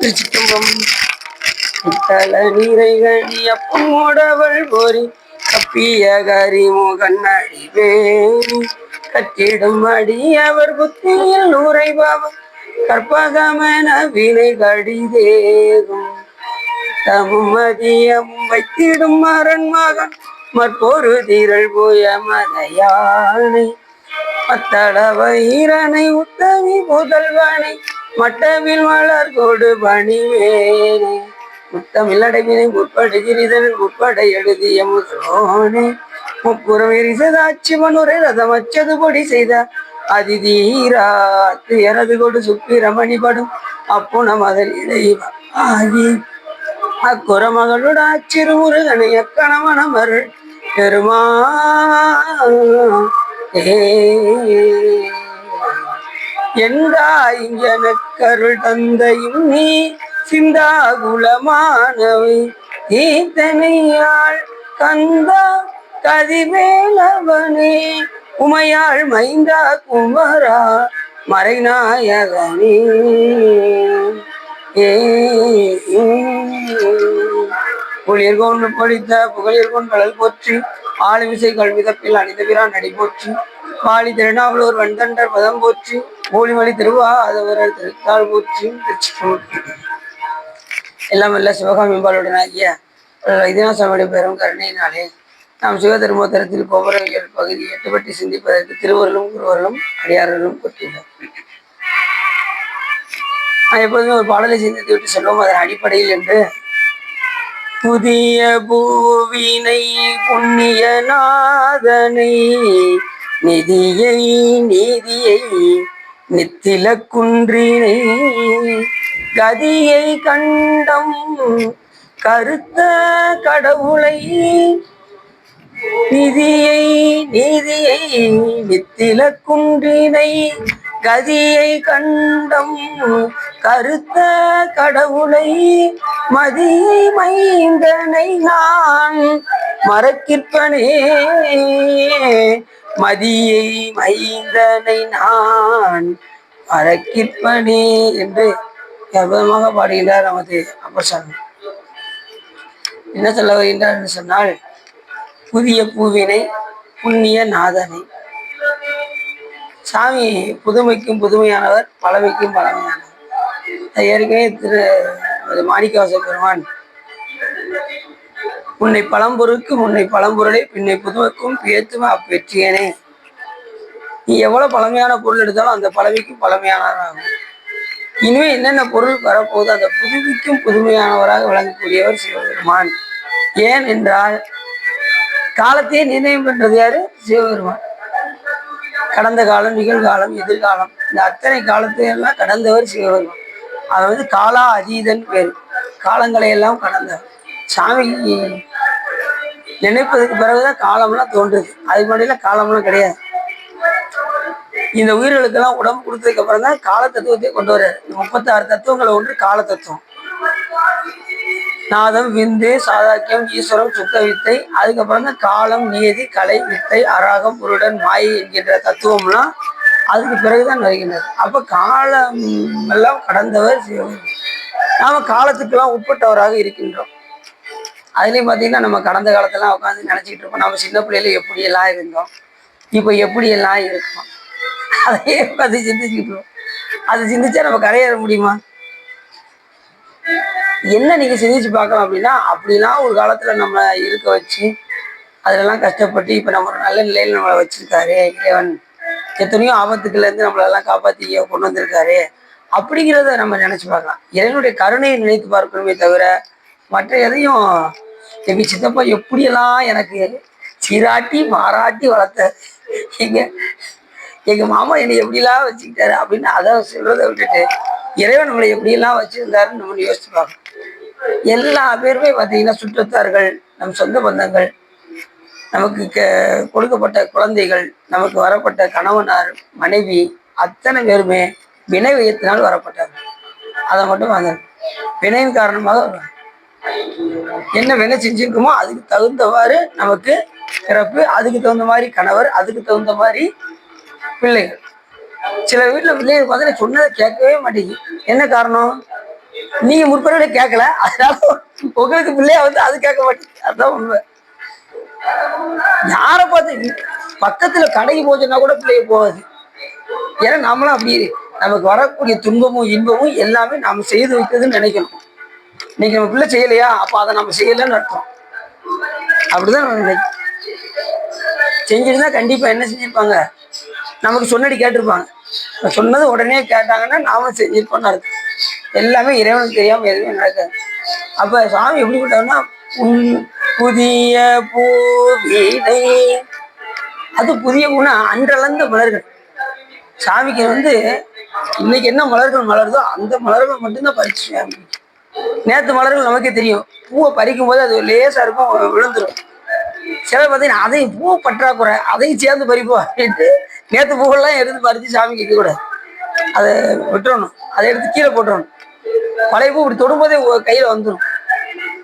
திருச்சிற்றம்பலம். தல நீரை கணி அப்பமோடவள் போரி கப்பிய கரிமுகண்ணடி வேணி கட்டிடும் அடி அவர் புத்தியில் உரைபவன் கற்பகமென வினை கடிதேகும் தமும் மதியமும் வைத்திடும் மரண் மகன் மற்பொரு திரள் போய மதையானை மத்தளவ ஈரனை உத்தமி புதல்வனை மட்டவில் மலர் கொடு பணிவேனே முத்தமில்லடைவினை முற்படுகிறதன் உட்பட எழுதிய முதலோனே முப்புறம் எரிசதாட்சிவனுரை ரதம் அச்சது பொடி செய்த அதிதீராத்து எனது கொடு சுப்பிரமணிபடும் அப்புணம் அதன் இடைவ ஆகி அக்குற மகளோட அச்சிறு முருகனை எக்கணவனமருள் பெருமா எந்தாய் எனக்கருள் தந்தையும் நீ சிந்தாகுலமானவை ஈத்தனையாள் கந்தா கதிவேலவனே உமையாள் மைந்தா குமரா மறைநாயகனே புலியர் கொண்டு படித்த புகழியர் கொண்டல் போற்றி ஆளுமிசை கல்விதப்பில் அணிந்த பிரான் நடி போற்றி பாலி திருநாவலூர் வண்டண்டர் பதம் போற்றி ஊழிமொழி திருவாதவரர் திருத்தாள் போற்றி எல்லாம் வல்ல சிவகாமிபாளுடனாகிய வைத்தியநாசனுடைய பெரும் கருணையினாலே நாம் சிவதர்மோத்தரத்தில் கோபுரவியல் பகுதி 8 பற்றி சிந்திப்பதற்கு திருவருளும் குருவருளும் அடியார்களும் கொட்டினார். நான் எப்போதுமே ஒரு பாடலை சிந்தித்து விட்டு சொல்லுவோம் அதன் அடிப்படையில் என்று புதிய பூவினை புண்ணிய நாதனை நிதியை நீதியை நித்தில குன்றினை கதியை கண்டம் கருத்த கடவுளை நிதியை நீதியை நித்தில குன்றினை கதியை கண்டம் கருத்த கடவுளை மதியை மைந்தனை நான் மறக்கிற்பனே மதியை மைந்தனை நான் மறக்கிற்பனே என்று அற்புதமாக பாடுகின்றார் நமது அப்பர் சாமி. என்ன சொல்ல வருகின்றார் என்று சொன்னால் புதிய பூவினை புண்ணிய நாதனை. சாமி புதுமைக்கும் புதுமையானவர், பழமைக்கும் பழமையானவர். ஏற்கனவே மாணிக்கவாச பெருமான் உன்னை பழம்பொருளுக்கு முன்னை பழம்பொருளை பின்னை புதுமைக்கும் பேத்தும அப்பெற்றியனே. நீ எவ்வளவு பழமையான பொருள் எடுத்தாலும் அந்த பழமைக்கும் பழமையானவராகும். இனிமே என்னென்ன பொருள் வரப்போகுது அந்த புதுமைக்கும் புதுமையானவராக விளங்கக்கூடியவர் சிவபெருமான். ஏன் என்றால் காலத்தையே நிர்ணயம் பண்றது யாரு? சிவபெருமான். கடந்த காலம், நிகழ்காலம், எதிர்காலம், இந்த அத்தனை காலத்தையெல்லாம் கடந்தவர் சிவபெருமான். அது காலா அதீதன் பேர். காலங்களை எல்லாம் கடந்தவர். சாமி நினைப்பதற்கு பிறகுதான் காலம்லாம் தோன்றுது. அதுக்கு முன்னாடியெல்லாம் காலம்லாம் கிடையாது. இந்த உயிர்களுக்கெல்லாம் உடம்பு கொடுத்ததுக்கு அப்புறம் தான் கால தத்துவத்தை கொண்டு வர்றாரு. 36 தத்துவங்களை ஒன்று கால தத்துவம். நாதம், விந்து, சாதாக்கியம், ஈஸ்வரம், சுத்த வித்தை. அதுக்கப்புறம் தான் காலம், நியதி, கலை, வித்தை, அராகம், புருடன், மாயை என்கின்ற தத்துவம்லாம் அதுக்கு பிறகுதான் வருகின்றது. அப்ப காலம் எல்லாம் கடந்தவர் சிவபெருமான். நாம காலத்துக்கெல்லாம் உட்பட்டவராக இருக்கின்றோம். அதுலேயும் பார்த்தீங்கன்னா நம்ம கடந்த காலத்தெல்லாம் உட்காந்து நினச்சிக்கிட்டு இருப்போம். நம்ம சின்ன பிள்ளையில எப்படியெல்லாம் இருந்தோம், இப்போ எப்படியெல்லாம் இருக்கோம், அதையே பார்த்து சிந்திச்சுக்கிட்டு இருக்கோம். அதை சிந்திச்சா நம்ம கரையேற முடியுமா? என்ன நீங்க சிந்திச்சு பார்க்கலாம் அப்படின்னா, அப்படிலாம் ஒரு காலத்துல நம்ம இருக்க வச்சு அதெல்லாம் கஷ்டப்பட்டு இப்ப நம்ம ஒரு நல்ல நிலையில நம்மளை வச்சிருக்காரு இறைவன். எத்தனையோ ஆபத்துக்கள்ல இருந்து நம்மளெல்லாம் காப்பாத்தி கொண்டு வந்திருக்காரு அப்படிங்கிறத நம்ம நினைச்சு பார்க்கலாம். இறைவனுடைய கருணையை நினைத்து பார்க்கணுமே தவிர மற்ற எதையும் எங்க சித்தப்பா எப்படியெல்லாம் எனக்கு சீராட்டி மாறாட்டி வளர்த்த, எங்க மாமா என்னை எப்படிலாம் வச்சுக்கிட்டாரு அப்படின்னு அதை சொல்றதை விட்டுட்டு இறைவன் நம்மளை எப்படியெல்லாம் வச்சிருந்தாருன்னு நம்ம யோசிச்சு பார்க்கணும். எல்லா பேருமே பார்த்தீங்கன்னா சுற்றத்தார்கள், நம் சொந்த பந்தங்கள், நமக்கு கொடுக்கப்பட்ட குழந்தைகள், நமக்கு வரப்பட்ட கணவனார், மனைவி, அத்தனை பேருமே வினை வயத்தினால் வரப்பட்டார்கள். அதை மட்டும் வாங்க வினையின் காரணமாக என்ன வினை செஞ்சிருக்குமோ அதுக்கு தகுந்தவாறு நமக்கு பிறப்பு, அதுக்கு தகுந்த மாதிரி கணவர், அதுக்கு தகுந்த மாதிரி பிள்ளைகள். சில வீட்டில் பிள்ளைகள் பார்த்தா சொன்னதை கேட்கவே மாட்டேங்குது. என்ன காரணம்? நீங்க முற்பொருளை கேட்கல, அதனால உங்களுக்கு பிள்ளையா வந்து அது கேட்க மாட்டேங்குது. அதுதான் உண்மை. யாரை பார்த்து பக்கத்துல கடைக்கு போச்சுன்னா கூட பிள்ளைய போகாது. ஏன்னா நம்மளும் அப்படி நமக்கு வரக்கூடிய துன்பமும் இன்பமும் எல்லாமே நாம செய்து வைக்கிறதுன்னு நினைக்கணும். இன்னைக்கு நம்ம பிள்ளை செய்யலையா, அப்ப அதை நம்ம செய்யலன்னு அர்த்தம். அப்படிதான் நம்ம நினைக்கணும். செஞ்சிருந்தா கண்டிப்பா என்ன செஞ்சிருப்பாங்க, நமக்கு சொன்னடி கேட்டிருப்பாங்க. சொன்னது உடனே கேட்டாங்கன்னா நாம செஞ்சிருப்போம்னு அர்த்தம். எல்லாமே இறைவனுக்கு தெரியாம எதுவுமே நடக்காது. அப்ப சாமி எப்படி விட்டாங்கன்னா, புதிய பூவினை, அது புதிய பூனா அன்றளந்த மலர்கள். சாமிக்கு வந்து இன்னைக்கு என்ன மலர்கள் மலருதோ அந்த மலர்கள் மட்டும்தான் பறிச்சு. நேற்று மலர்கள் நமக்கே தெரியும், பூவை பறிக்கும் போது அது லேசா இருக்கும், விழுந்துடும். சில பார்த்தீங்கன்னா அதையும் பூ பற்றாக்குறை, அதையும் சேர்ந்து பறிப்போம் அப்படின்ட்டு நேற்று பூவெல்லாம் எடுத்து பறித்து சாமிக்கு வைக்கக்கூடாது. அதை விட்டுறணும், அதை எடுத்து கீழே போட்டுறணும். பழைய பூ இப்படி தொடும்போதே கையில வந்துடும்.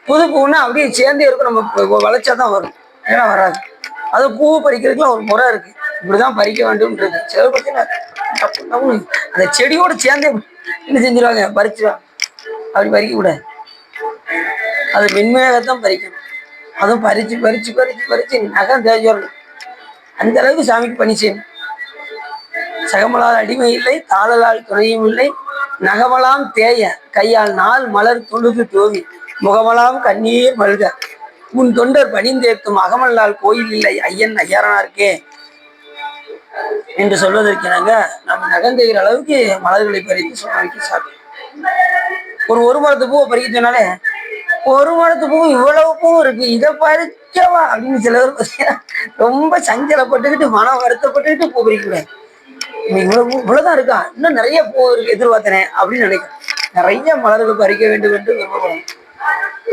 புது பூன்னா அப்படியே சேர்ந்தே இருக்கும், நம்ம வளைச்சாதான் வரும், ஏன்னா வராது. அது பூ பறிக்கிறதுக்குலாம் ஒரு முறை இருக்கு, இப்படிதான் பறிக்க வேண்டும் இருக்கு. சில பார்த்தீங்கன்னா அந்த செடியோடு சேர்ந்தே என்ன செஞ்சிருவாங்க, பறிச்சிருவாங்க. அப்படி பறிக்க கூடாது, அது மென்மையாகத்தான் பறிக்கணும். அதுவும் பறிச்சு பறிச்சு பறிச்சு பறிச்சு நகம் தேய்ச்சி வரணும். அந்த அளவுக்கு சாமிக்கு பணி செய்யணும். சகமலால் அடிமை இல்லை, தாளலால் துணையும் இல்லை, நகமலாம் தேய கையால் நாள் மலர் தொழுது தோவி முகமலாம் கண்ணீர் மல்க உன் தொண்டர் பணிந்தேத்தும் அகமல்லால் கோயில் இல்லை ஐயன் ஐயரனாருக்கே என்று சொல்வதற்கினாங்க நம்ம நகந்தெய்கிற அளவுக்கு மலர்களை பறித்து சுவாமிக்கு சாப்பிடும். ஒரு மரத்து பூவை பறிக்க சொன்னாலே, ஒரு மரத்து பூ இவ்வளவு பூ இருக்கு, இதை பறிக்கவா அப்படின்னு சிலர் ரொம்ப சஞ்சலப்பட்டுக்கிட்டு மனம் வருத்தப்பட்டுக்கிட்டு பூ பறிக்கூடாது. இவ்வளவுதான் இருக்கா, இன்னும் நிறைய பூ எதிர்பார்த்தனே அப்படின்னு நினைக்கிறேன். நிறைய மலர்கள் பறிக்க வேண்டும் என்று விரும்பப்படும்.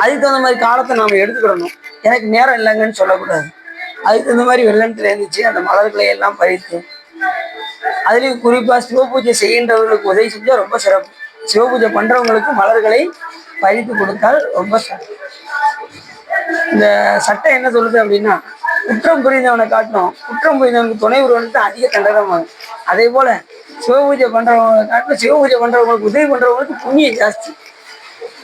அதுக்கு தகுந்த மாதிரி காலத்தை நாம எடுத்துக்கிடணும். எனக்கு நேரம் இல்லைங்கன்னு சொல்லக்கூடாது. அதுக்கு தகுந்த மாதிரி வெள்ளத்துல இருந்துச்சு அந்த மலர்களை எல்லாம் பறித்து, அதுலயும் குறிப்பா சிவபூஜை செய்கின்றவர்களுக்கு உதவி செஞ்சா ரொம்ப சிறப்பு. சிவபூஜை பண்றவங்களுக்கு மலர்களை பறித்து கொடுத்தால் ரொம்ப சிறப்பு. இந்த சட்டம் என்ன சொல்லுது அப்படின்னா, குற்றம் புரிந்தவனை காட்டணும், குற்றம் புரிந்தவனுக்கு துணை உருவனுக்கு அதிக தண்டனமாகும். அதே போல சிவபூஜை பண்றவங்களை காட்டிலும் சிவபூஜை பண்றவங்களுக்கு உதவி பண்றவங்களுக்கு புண்ணியம் ஜாஸ்தி.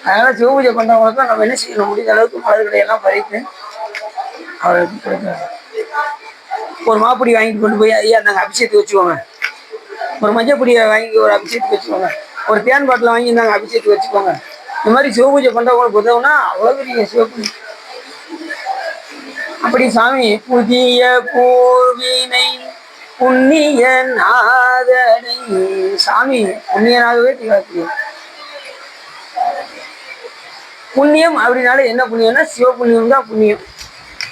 அதனால சிவபூஜை பண்றவங்களுக்கு நம்ம என்ன செய்யணும், முடிந்த அளவுக்கு மலர்களை எல்லாம் பறித்து அவர்களுக்கு கொடுக்கணும். ஒரு மாப்பிடி வாங்கி கொண்டு போய் ஐயா நாங்கள் அபிஷேகத்துக்கு வச்சுக்கோங்க, ஒரு மஞ்சப்பொடியை வாங்கி ஒரு அபிஷேகத்துக்கு வச்சுக்கோங்க, ஒரு தேன் பாட்டில் வாங்கி நாங்கள் அபிஷேகத்துக்கு வச்சுக்கோங்க. இந்த மாதிரி சிவபூஜை பண்றவங்களுக்கு உதவுனா அவ்வளவு பெரிய சிவபூஜை. அப்படி சாமி புதிய பூவினை புண்ணிய நாதனை, சாமி புண்ணியனாகவே திகழக்கூடிய புண்ணியம். அப்படின்னால என்ன புண்ணியம்னா சிவபுண்ணியம் தான் புண்ணியம்.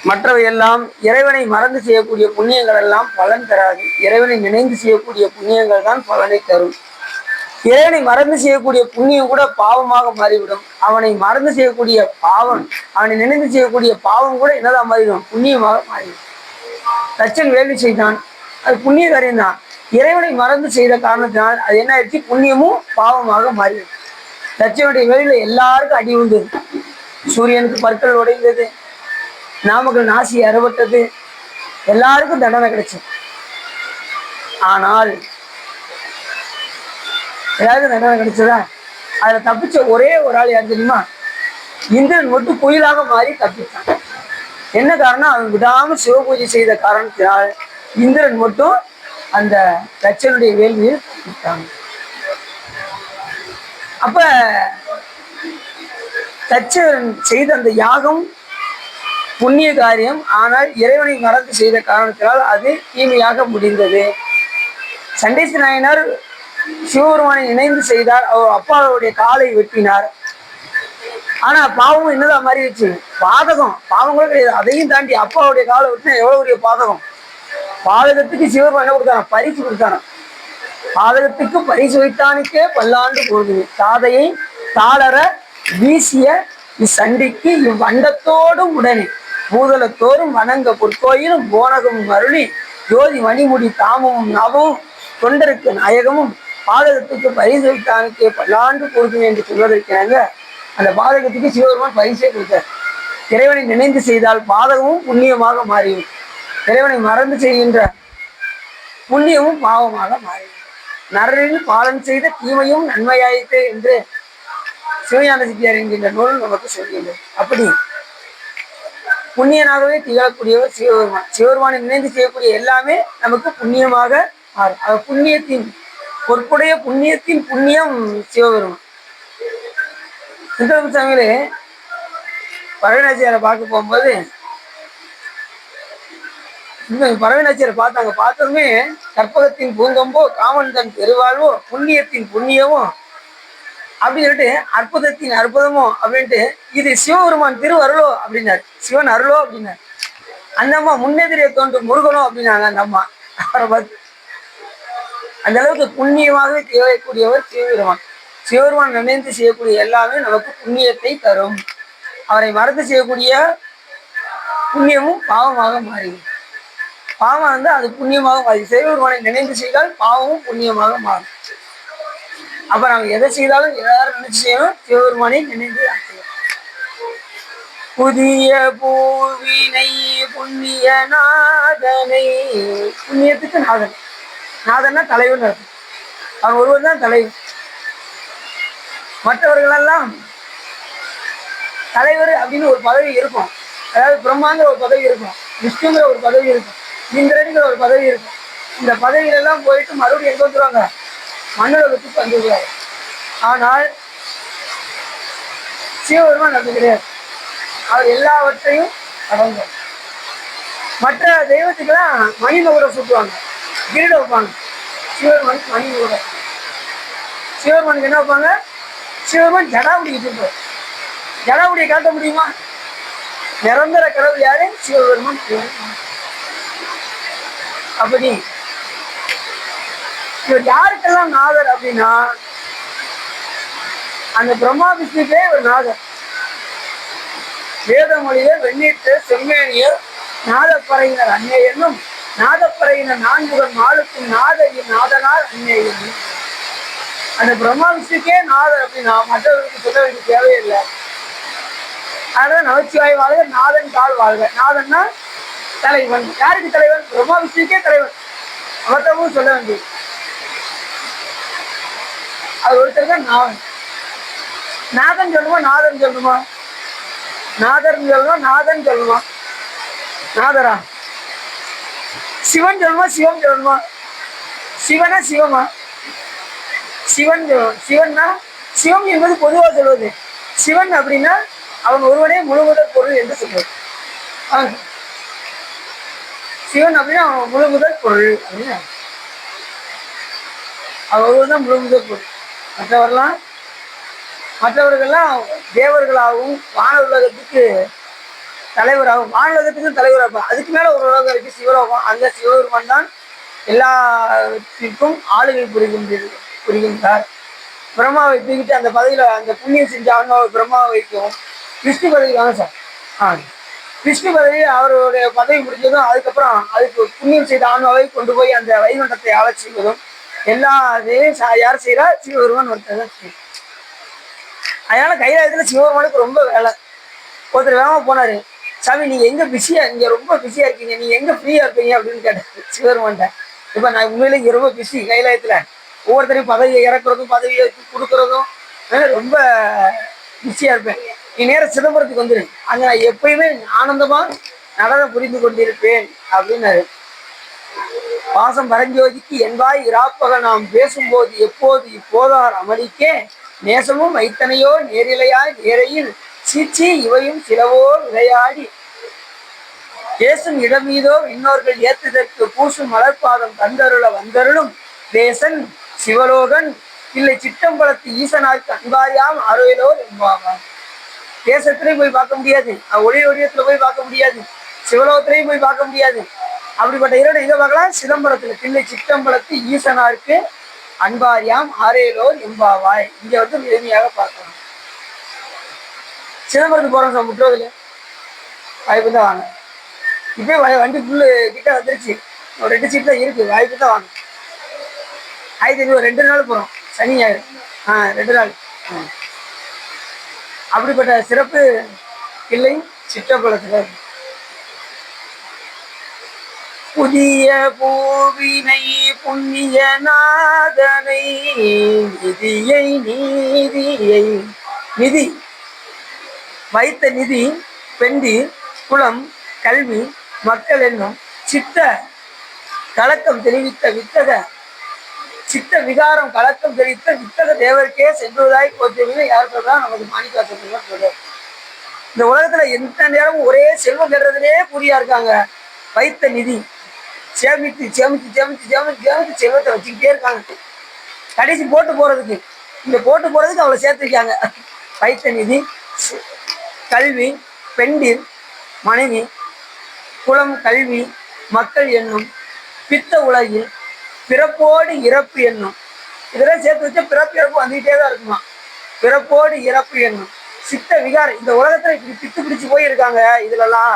மற்றவை எல்லாம் இறைவனை மறந்து செய்யக்கூடிய புண்ணியங்கள் எல்லாம் பலன் தராது. இறைவனை நினைந்து செய்யக்கூடிய புண்ணியங்கள் தான் பலனை தரும். இறைவனை மறந்து செய்யக்கூடிய புண்ணியம் கூட பாவமாக மாறிவிடும். அவனை மறந்து செய்யக்கூடிய பாவம், அவனை நினைந்து செய்யக்கூடிய பாவம் கூட என்னதான் மாறிடும், புண்ணியமாக மாறிடும். தச்சன் வேள்வி செய்தான், அது புண்ணிய காரியம் தான். இறைவனை மறந்து செய்த காரணத்தினால் அது என்ன ஆயிடுச்சு, புண்ணியமும் பாவமாக மாறிடும். தச்சனுடைய வேலையில எல்லாருக்கும் அடி உண்டு. சூரியனுக்கு பற்கள் உடைந்தது, நாமக்கல் நாசி அறுபட்டது, எல்லாருக்கும் தண்டனை கிடைச்சது. ஆனால் எல்லாருக்கும் தண்டனை கிடைச்சதா, அதுல தப்பிச்ச ஒரே ஒரு ஆள் யார் தெரியுமா, இந்திரன் மட்டும் கோயிலாக மாறி தப்பிச்சான். என்ன காரணம், அவன் விடாம சிவபூஜை செய்த காரணத்தினால் இந்திரன் மட்டும் அந்த தச்சனுடைய வேள்வியில் தப்பித்தாங்க. அப்ப தச்சன் செய்த அந்த யாகம் புண்ணிய காரியம், ஆனால் இறைவனை மறந்து செய்த காரணத்தினால் அது தீமையாக முடிந்தது. சண்டேஸ்வர நாயனார் சிவபெருமானை இணைந்து செய்தார், அவர் அப்பாவுடைய காலை வெட்டினார். ஆனா பாவம் என்னதான் மாறிடுச்சு, பாதகம். பாவம் கூட கிடையாது, அதையும் தாண்டி அப்பாவுடைய காலை வெட்டினா எவ்வளவு பெரிய பாதகம். பாதகத்துக்கு சிவபெருமான் என்ன கொடுத்தாங்க, பரிசு கொடுத்தாங்க. பாதகத்துக்கு பரிசு வைத்தானுக்கே பல்லாண்டு போகுது. தாதையை தாளர வீசிய இச்சண்டிக்கு இவ்வண்டத்தோடும் உடனே பூதலத்தோறும் வணங்க பொற்கோயிலும் போனகமும் அருளி ஜோதி மணிமுடி தாமமும் நவமும் தொண்டருக்கு நாயகமும் பாதகத்துக்கு பரிசு வைத்தானுக்கே பல்லாண்டு கொடுக்கும் என்று சொல்வதற்காக அந்த பாதகத்துக்கு சிவபெருமான் பரிசே கொடுத்தார். இறைவனை நினைந்து செய்தால் பாதகமும் புண்ணியமாக மாறியும், இறைவனை மறந்து செய்கின்ற புண்ணியமும் பாவமாக மாறியும். நரரில் பாலன் செய்த தீமையும் நன்மையாயிற்று என்று சிவஞான சித்தியார் என்கின்ற நூல் நமக்கு சொல்கின்றது. அப்படி புண்ணியனாகவே திகழக்கூடியவர் சிவபெருமான். சிவபெருமானை நினைந்து செய்யக்கூடிய எல்லாமே நமக்கு புண்ணியமாக மாறும். புண்ணியத்தின் பொற்புடைய புண்ணியத்தின் புண்ணியம் சிவபெருமான். சுந்தரம் சாமியிலே பரவனாச்சியாரை பார்க்க போகும்போது பரவனாச்சியாரை பார்த்தாங்க. பார்த்ததுமே கற்பகத்தின் பூங்கம்போ காமன் தன் பெருவாழ்வோ புண்ணியத்தின் புண்ணியமோ அப்படின்னு சொல்லிட்டு அற்புதத்தின் அற்புதமோ அப்படின்ட்டு இது சிவபெருமான் திருவருளோ அப்படின்னாரு. சிவன் அருளோ அப்படின்னாரு. அந்த அம்மா முன்னெதிரே தோன்றும் முருகனோ அப்படின்னாங்க. அந்த அம்மா அவரை பார்த்து அந்த அளவுக்கு புண்ணியமாக தேவைக்கூடியவர் சிவபெருமான். சிவபெருமான் நினைந்து செய்யக்கூடிய எல்லாமே நமக்கு புண்ணியத்தை தரும். அவரை மறந்து செய்யக்கூடிய புண்ணியமும் பாவமாக மாறிடும். பாவம் வந்து அது புண்ணியமாக மாறி சிவபெருமானை நினைந்து செய்தால் பாவமும் புண்ணியமாக மாறும். அப்ப நாங்க எதை செய்தாலும் எல்லாரும் நினைச்சு செய்யணும், சிவபெருமானை நினைந்து செய்யணும். புதிய பூவினை புண்ணிய நாதனை, புண்ணியத்துக்கு நாதன். நாதன்னா தலைவன் இருக்கும். அவன் ஒருவர் தான் தலைவன். மற்றவர்களெல்லாம் தலைவர் அப்படின்னு ஒரு பதவி இருக்கும். அதாவது பிரம்மாங்கிற ஒரு பதவி இருக்கும், விஷ்ணுங்கிற ஒரு பதவி இருக்கும், இந்திரனுங்கிற ஒரு பதவி இருக்கும். இந்த பதவிகளெல்லாம் போயிட்டு மறுபடியும் எங்க வந்துருவாங்க, மண்ணுலகத்துக்கு வந்துடுவாங்க. ஆனால் சிவபெருமான் அப்படி கிடையாது. அவர் எல்லாவற்றையும் அடங்கும். மற்ற தெய்வத்துக்கெல்லாம் மணி நுகரை சுட்டுவாங்க, கிரீட வைப்பாங்க. சிவபெருமான் மணி நுகரை. சிவபெருமானுக்கு என்ன வைப்பாங்க? சிவபெருமான் ஜடாமுடிக்கு சுட்டுவார். ஜடாமுடியை காட்ட முடியுமா? நிரந்தர கடவுள் யாரு? சிவபெருமான். அப்படி இவர் யாருக்கெல்லாம் நாதர் அப்படின்னா அந்த பிரம்மா விஷ்ணுக்கே ஒரு நாதர். வேத மொழியில வெண்ணீட்டு செம்மேனியர் நாதப்பறையினர் அன்னை என்னும் நாதப்பறையினர் நான்குடன் நாளுக்கும் நாதரின் நாதனார் அன்னை என்னும். அந்த பிரம்மா விஷ்ணுக்கே நாதர் அப்படின்னா மற்றவர்களுக்கு சொல்ல வேண்டிய தேவையில்லை. அதனால நமச்சிவாய் வாழ்க, நாதன் தாழ் வாழ்க. நாதன்னா தலைவன். யாருக்கு தலைவன்? பிரம்மா விஷ்ணுக்கே தலைவன். மற்றவங்களும் சொல்ல வேண்டியது. அது ஒருத்தர் தான் நாதன். நாதன் சொல்லணுமா நாதன் சொல்லணுமா? நாதன் சொல்லணும், நாதன் சொல்லணுமா? நாதரா? சிவன் சொல்லணுமா சிவம் சொல்லணுமா? சிவனா சிவமா? சிவன் சொல்லணும். சிவன்னா சிவம் என்பது பொதுவாக சொல்வது. சிவன் அப்படின்னா அவன் ஒருவனே முழுமுதல் பொருள் என்று சொல்வது. சிவன் அப்படின்னா அவன் முழுமுதல் பொருள் அப்படின்னு. அவன் ஒருவன் தான் முழுமுதல் பொருள். மற்றவர்கள்லாம் தேவர்களாகவும் வான உலகத்துக்கு தலைவராகும். வான உலகத்துக்கும் தலைவராகும். அதுக்கு மேல ஒரு உலகம் இருக்கு, சிவலோகம். அந்த சிவபெருமான் தான் எல்லாத்திற்கும் ஆளுகை புரிகின்றார். பிரம்மாவை தூக்கிட்டு அந்த பதவியில அந்த புண்ணியம் செஞ்ச ஆன்மாவை பிரம்மாவை வைக்கும். விஷ்ணு பதவி வாங்க சார். விஷ்ணு பதவி அவருடைய பதவி முடிஞ்சதும் அதுக்கப்புறம் அதுக்கு புண்ணியம் செய்த ஆன்மாவை கொண்டு போய் அந்த வைகுண்டத்தை ஆளச் செய்வதும் எல்லா இதையும் யார் செய்யறா? சிவபெருமான் ஒருத்தர் தான் செய்யும். அதனால கைலாயத்துல சிவபெருமானுக்கு ரொம்ப வேலை. ஒருத்தர் வேகமா போனாரு, சாமி நீங்க எங்க பிஸியா, நீங்க ரொம்ப பிஸியா இருக்கீங்க, நீங்க எங்க ஃப்ரீயா இருப்பீங்க அப்படின்னு கேட்டாரு சிவபெருமான்ட்ட. இப்ப நான் உண்மையில இங்க ரொம்ப பிஸி. கைலாயத்துல ஒவ்வொருத்தரையும் பதவியை இறக்குறதும் பதவியை கொடுக்கறதும் ரொம்ப பிஸியா இருப்பேன். நீ நேரம் சிதம்பரத்துக்கு வந்துரு, அங்க நான் எப்பயுமே ஆனந்தமா நடனம் புரிந்து கொண்டிருப்பேன் அப்படின்னாரு. பாசம் பரஞ்சோதிக்கு என்பாய் இராப்பக நாம் பேசும்போது எப்போது இப்போதார் அமளிக்கே நேசமும் வைத்தனையோ நேரிலையாய் நேரையில் சீச்சி இவையும் சிலவோ விளையாடி பேசும் இடமீதோ இன்னோர்கள் ஏத்துதற்கு பூசும் மலர்பாதம் தந்தருள வந்தருளும் தேசன் சிவலோகன் இல்லை சிட்டம்பலத்து ஈசனாருக்கு அன்பாயாம் அருளோ என்பாவான். தேசத்திலையும் போய் பார்க்க முடியாது, ஒளி ஒடியத்துல போய் பார்க்க முடியாது, சிவலோகத்திலையும் போய் பார்க்க முடியாது. அப்படிப்பட்ட இரண்டு எங்க பார்க்கலாம்? சிதம்பரத்துல தில்லை சிற்றம்பலத்து ஈசனாருக்கு அன்பாரியாம் ஆரேலோர் எம்பாவாய். இங்க வந்து எளிமையாக பார்க்கலாம். சிதம்பரத்துக்கு போறோம் சார், முற்றுவதில் வாய்ப்பு தான் வாங்க. இப்பயே வண்டி ஃபுல்லு கிட்ட வந்துருச்சு, ஒரு 2 சீட் தான் இருக்கு, வாய்ப்பு தான் வாங்க. 1500 2 நாள் போறோம், சனி ஞாயிறு. 2 நாள். அப்படிப்பட்ட சிறப்பு இல்லை சிற்றம்பலத்துல. புதிய பூவினை புண்ணிய நாதனை நிதியை நீதியை நிதி, வைத்த நிதி, பெண்டீர், குலம், கல்வி, மக்கள் என்னும் சித்த கலக்கம் தெளிவித்த வித்தக சித்த விகாரம் கலக்கம் தெளித்த வித்தக தேவருக்கே சென்றுவதாய் போத்தியவங்க யார் சொல்றா? நமக்கு மாணிக்கவாசகர் சொல்றாரு. இந்த உலகத்துல எந்த நேரமும் ஒரே செல்வம் பெறதுலே குறியா இருக்காங்க. வைத்த நிதி, சேமித்து சேமித்து சேமித்து சேமித்து சேமித்து செல்வத்தை வச்சுக்கிட்டே இருக்காங்க. கடைசி போட்டு போறதுக்கு, இந்த போட்டு போறதுக்கு அவளை சேர்த்துருக்காங்க. வைத்த நிதி, கல்வி, பெண்டீர், மனைவி, குலம், கல்வி, மக்கள் என்னும் பித்த உலகில் பிறப்போடு இறப்பு என்னும், இதெல்லாம் சேர்த்து வச்சா பிறப்பு இறப்பு வந்துகிட்டே தான் இருக்குமா. பிறப்போடு இறப்பு என்னும் சித்த விகாரம், இந்த உலகத்துல இப்படி பித்து பிடிச்சு போயிருக்காங்க. இதுலலாம்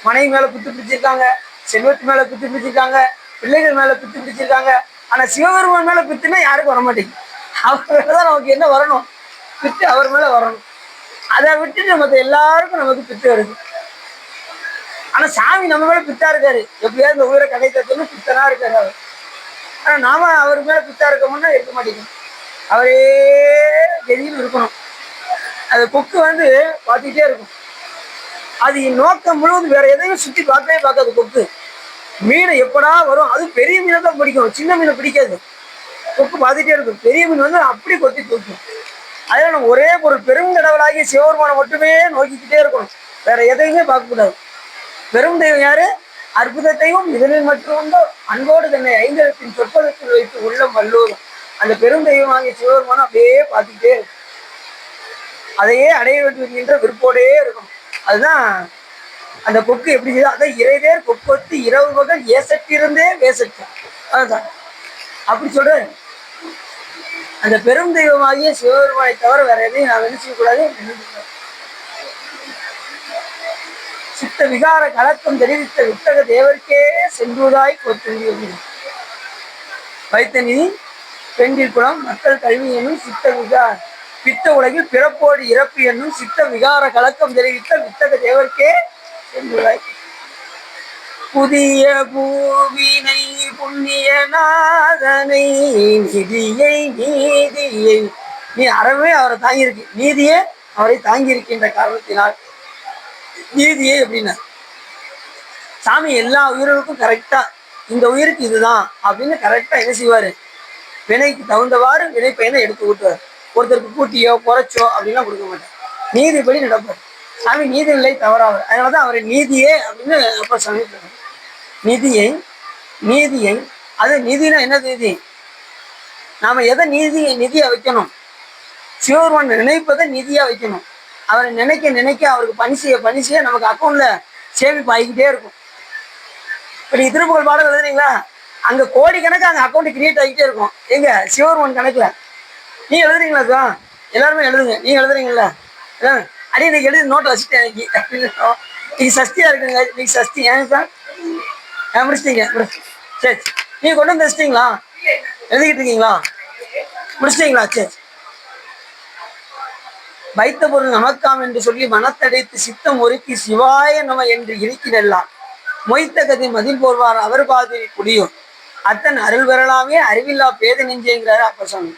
மனைவி மேல பித்து பிடிச்சிருக்காங்க, செல்வத்து மேல பித்து பிடிச்சிருக்காங்க, பிள்ளைகள் மேல பித்து பிடிச்சிருக்காங்க. ஆனா சிவபெருமான் மேல பித்துன்னா யாருக்கும் வரமாட்டேங்குது. அவர் மேலதான் நமக்கு என்ன வரணும்? பித்து அவர் மேல வரணும். அதை விட்டு நமக்கு எல்லாருக்கும் நமக்கு பித்து வருது. ஆனா சாமி நம்ம மேல பித்தா இருக்காரு. எப்படியாவது இந்த உயிரை கடை தரணும்னு பித்தனா இருக்காரு அவர். ஆனா நாம அவர் மேல பித்தா இருக்கோம்னா இருக்க மாட்டேங்குது. அவரே கெதியில் இருக்கணும். அது கொக்கு பார்த்துக்கிட்டே இருக்கும். அது நோக்கம் முழுவதும் வேற எதையும் சுற்றி பார்க்கவே பார்க்காது கொக்கு. மீனை எப்படா வரும், அது பெரிய மீனை தான் பிடிக்கும், சின்ன மீனை பிடிக்காது. கொக்கு பார்த்துட்டே இருக்கும். பெரிய மீன் அப்படி கொத்தி தூக்கும். அதே நம்ம ஒரே பொருள் பெருங்கடவுளாகி சிவபெருமானை மட்டுமே நோக்கிக்கிட்டே இருக்கணும். வேற எதையுமே பார்க்கக்கூடாது. பெரும் தெய்வம் யாரு? அற்புதத்தையும் இதனில் மட்டும் அன்போடு தன்னை ஐந்தெழுத்தின் சொற்பதத்தில் வைத்து உள்ளம் வல்லூரும். அந்த பெரும் தெய்வம் ஆகிய சிவபெருமானை அப்படியே பார்த்துக்கிட்டே இருக்கும். அதையே அடைய வேண்டும் என்ற விருப்போடே இருக்கும். அதுதான் அந்த கொக்கு எப்படி செய்யுது. அதான் இறைவேர் கொக்கொத்து இரவு பகல் ஏசட்டிருந்தே வேசட்டு. அதுதான் அப்படி சொல்ற. அந்த பெரும் தெய்வமாகிய சிவபெருமானை தவிர வேற எதையும் நான் என்ன செய்யக்கூடாது. சித்த விகார கலக்கம் தெரிவித்த வித்தக தேவருக்கே சென்றுவதாய் கொத்து. வைத்த நிதி, பெண்டீர், குலம், மக்கள், கல்வி என்னும் சித்த விகார பித்த உலகில் பிறப்போடு இறப்பு என்னும் சித்த விகார கலக்கம் தெரிவித்த வித்தக தேவருக்கே சென்றுவதாய். புதிய பூவினை புண்ணிய நாதனை நிதியை நீதியை நீ அறவே அவரை தாங்கியிருக்கு. நீதியே அவரை தாங்கி இருக்கின்ற காரணத்தினால் நீதியே அப்படின்னா சாமி எல்லா உயிர்களுக்கும் கரெக்டா இந்த உயிருக்கு இதுதான் அப்படின்னு கரெக்டா என்ன செய்வாரு? வினைக்கு தகுந்தவாறு வினை பயனை எடுத்து விட்டுவார். ஒருத்தருக்கு கூட்டியோ குறைச்சோ அப்படின்லாம் கொடுக்க மாட்டார். நீதிப்படி நடப்பார். சாமி நீதி நிலை தவறாவர். அதனாலதான் அவரை நீதியே அப்படின்னு அப்ப சாமி நிதியை நீதியை. அது நீதினா என்ன? நீதி நாம எதை நிதியா வைக்கணும்? சிவபெருமான் நினைப்பதை நிதியா வைக்கணும். அவரை நினைக்க நினைக்க அவருக்கு பணி செய்ய நமக்கு அக்கௌண்ட்ல சேமிப்பு ஆகிக்கிட்டே இருக்கும். இப்படி திருப்புகழ் பாடல் எழுதுறீங்களா? அங்க கோடிக்கணக்கு அங்க அக்கௌண்ட் கிரியேட் ஆகிட்டே இருக்கும். எங்க சிவபெருமான் கணக்குல. நீ எழுதுறீங்களா சார்? எல்லாருமே எழுதுங்க. நீங்க எழுதுறீங்களா? அடி இன்னைக்கு எழுதி நோட்டை வச்சுட்டேன். இன்னைக்கு சஷ்டியா இருக்குங்க. இன்னைக்கு சஷ்டி. ஏன் சார் முடிச்சிட்டீங்க? சரி, நீங்க கொண்டு வந்து வச்சிட்டீங்களா? எழுதிக்கிட்டு இருக்கீங்களா? முடிச்சிட்டீங்களா? சரி. வைத்த பொருள் நமக்காம் என்று சொல்லி மனத்தடைத்து சித்தம் ஒருக்கி சிவாய நம என்று இருக்கிறெல்லாம் மொய்த்த கதை மதில் போர்வார் அவர் பாதிரி குடியும் அத்தன் அருள் பெறலாமே அறிவில்லா பேத நெஞ்சேங்கிறாரு அப்ப சொன்ன.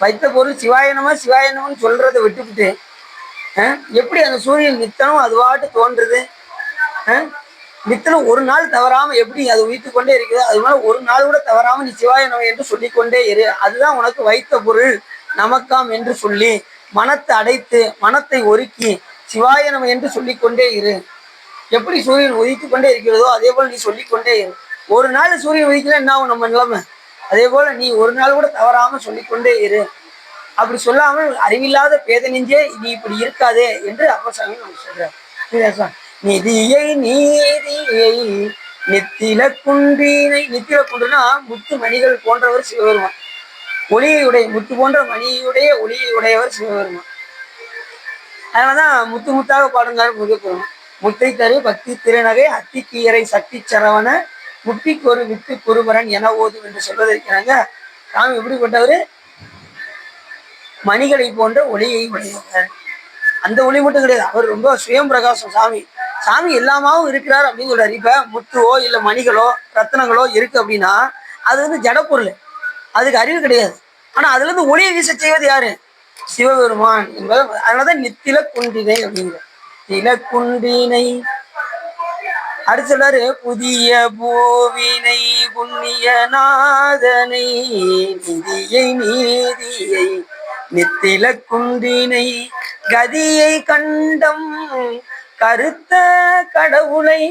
வைத்த பொருள் சிவாயனமன்னு சொல்றதை விட்டுவிட்டு எப்படி அந்த சூரியன் நித்தனும் அதுவாட்டு தோன்றுது. நித்தனும் ஒரு நாள் தவறாம எப்படி அது உயிர்த்து கொண்டே இருக்குது, அது மேல ஒரு நாள் கூட தவறாம நீ சிவாயனம் என்று சொல்லிக்கொண்டே இரு. அதுதான் உனக்கு வைத்த பொருள் நமக்காம் என்று சொல்லி மனத்தை அடைத்து மனத்தை ஒருக்கி சிவாயனம் என்று சொல்லிக்கொண்டே இரு. எப்படி சூரியன் உதித்து கொண்டே இருக்கிறதோ அதே போல நீ சொல்லிக்கொண்டே இரு. ஒரு நாள் சூரியன் உதிக்கல என்ன ஆகும் நம்ம நிலைமை? அதே போல நீ ஒரு நாள் கூட தவறாம சொல்லிக்கொண்டே இரு. அப்படி சொல்லாமல் அறிவில்லாத பேத நெஞ்சே நீ இப்படி இருக்காதே என்று அப்பசாமி நம்ம சொல்றார். நிதியை நீதியை நெத்தில குன்றினை. நெத்தில குன்றுனா முத்து மணிகள் போன்றவர் சிவபெருமான். ஒளியுடைய முத்து போன்ற மணியுடைய ஒளியுடையவர் சிவபெருமான். அதனாலதான் முத்து முத்தாக பாடுங்காரு முருகப்பெருமான். முத்தை தரு பக்தி திருநகை அத்திக்கீரை சக்தி சரவண முட்டிக்கு ஒரு வித்து குருபரன் என ஓதும் என்று சொல்வதற்கிறாங்க. சாமி எப்படிப்பட்டவர்? மணிகளை போன்ற ஒளியை உடையவர். அந்த ஒளி மட்டும் கிடையாது, அவர் ரொம்ப சுயம் பிரகாசம். சாமி எல்லாமாவும் இருக்கிறார் அப்படின்னு சொல்றாரு. இப்ப முத்துவோ இல்ல மணிகளோ ரத்னங்களோ இருக்கு அப்படின்னா அது ஜடப்பொருள், அதுக்கு அறிவு கிடையாது. ஆனா அதுல இருந்து ஒளியை வீச செய்வது யாரு? சிவபெருமான் என்பது. அதனாலதான் நித்தில குன்றினை அப்படிங்கிற தில குன்றினை. அடுத்து சொல்றாரு புதிய பூவினை புண்ணிய நாதனை நிதியை நீதியை நித்தில குன்றினை கதியை கண்டம் கருத்த கடவுளை.